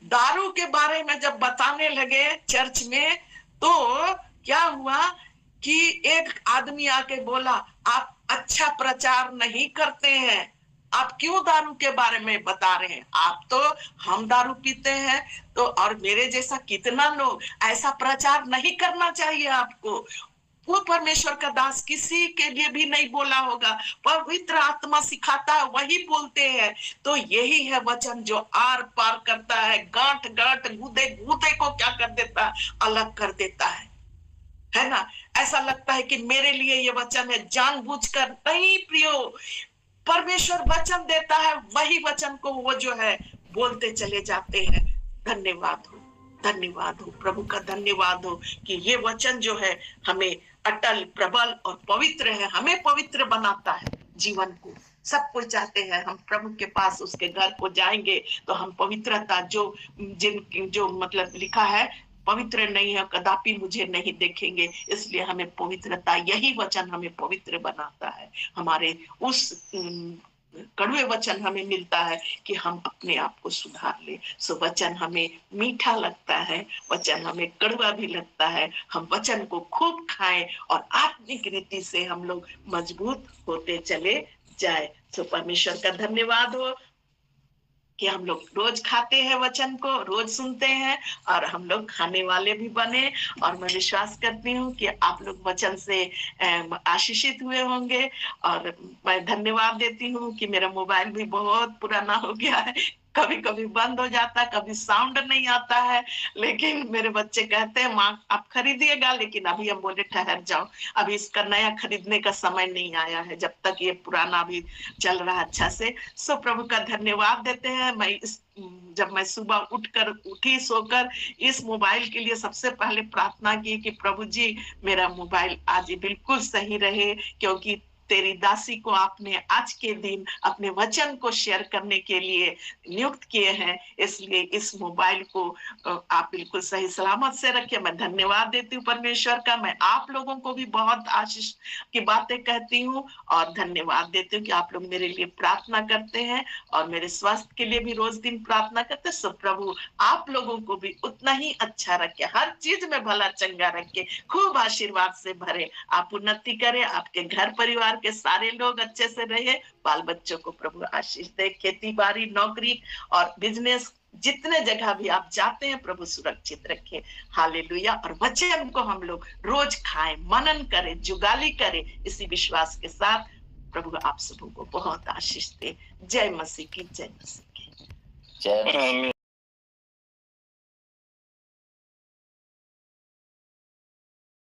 [SPEAKER 1] दारू के बारे में जब बताने लगे चर्च में, तो क्या हुआ कि एक आदमी आके बोला, आप अच्छा प्रचार नहीं करते हैं, आप क्यों दारू के बारे में बता रहे हैं? आप तो, हम दारू पीते हैं तो, और मेरे जैसा कितना लोग, ऐसा प्रचार नहीं करना चाहिए आपको। वो परमेश्वर का दास किसी के लिए भी नहीं बोला होगा, पवित्र आत्मा सिखाता है, वही बोलते हैं। तो यही है वचन जो आर पार करता है, गांठ गांठ गूदे गूदे को क्या कर देता है, अलग कर देता है ना। ऐसा लगता है कि मेरे लिए ये वचन है, जानबूझकर नहीं प्रियो, परमेश्वर वचन देता है, वही वचन को वो जो है बोलते चले जाते हैं। धन्यवाद हो, धन्यवाद हो, प्रभु का धन्यवाद हो कि ये वचन जो है हमें अटल, प्रबल और पवित्र है, हमें पवित्र बनाता है जीवन को। सब कोई चाहते हैं हम प्रभु के पास, उसके घर को जाएंगे तो हम पवित्रता जो मतलब लिखा है, पवित्र नहीं है कदापि मुझे नहीं देखेंगे, इसलिए हमें पवित्रता, यही वचन हमें पवित्र बनाता है। हमारे उस कड़वे वचन हमें मिलता है कि हम अपने आप को सुधार ले। सो वचन हमें मीठा लगता है, वचन हमें कड़वा भी लगता है। हम वचन को खूब खाएं और आत्मिक रीति से हम लोग मजबूत होते चले जाए। सो परमेश्वर का धन्यवाद हो कि हम लोग रोज खाते हैं वचन को, रोज सुनते हैं और हम लोग खाने वाले भी बने। और मैं विश्वास करती हूँ कि आप लोग वचन से आशीषित हुए होंगे। और मैं धन्यवाद देती हूँ कि मेरा मोबाइल भी बहुत पुराना हो गया है, कभी कभी बंद हो जाता है, कभी साउंड नहीं आता है। लेकिन मेरे बच्चे कहते हैं माँ आप खरीदिएगा, लेकिन अभी हम बोले ठहर जाओ, अभी इसका नया खरीदने का समय नहीं आया है, जब तक ये पुराना भी चल रहा है अच्छा से। सो प्रभु का धन्यवाद देते हैं। जब मैं सुबह उठी सोकर, इस मोबाइल के लिए सबसे पहले प्रार्थना की कि प्रभु जी मेरा मोबाइल आज बिल्कुल सही रहे, क्योंकि तेरी दासी को आपने आज के दिन अपने वचन को शेयर करने के लिए नियुक्त किए हैं, इसलिए इस मोबाइल को आप बिल्कुल सही सलामत से रखें। मैं धन्यवाद देती हूँ परमेश्वर का। मैं आप लोगों को भी बहुत आशीष की बातें कहती हूँ और धन्यवाद देती हूँ कि आप लोग मेरे लिए प्रार्थना करते हैं और मेरे स्वास्थ्य के लिए भी रोज दिन प्रार्थना करते हैं। सब प्रभु आप लोगों को भी उतना ही अच्छा रखे, हर चीज में भला चंगा रखे, खूब आशीर्वाद से भरे, आप उन्नति करें, आपके घर परिवार के सारे लोग अच्छे से रहे, बाल बच्चों को प्रभु आशीष दे, खेती बाड़ी, नौकरी और बिजनेस, जितने जगह भी आप जाते हैं प्रभु सुरक्षित रखे। हालेलुया। और वचन को हम लोग रोज खाएं, मनन करें, जुगाली करें, इसी विश्वास के साथ प्रभु आप सबको बहुत आशीष दे। जय मसीह की, जय मसीह की।
[SPEAKER 2] जय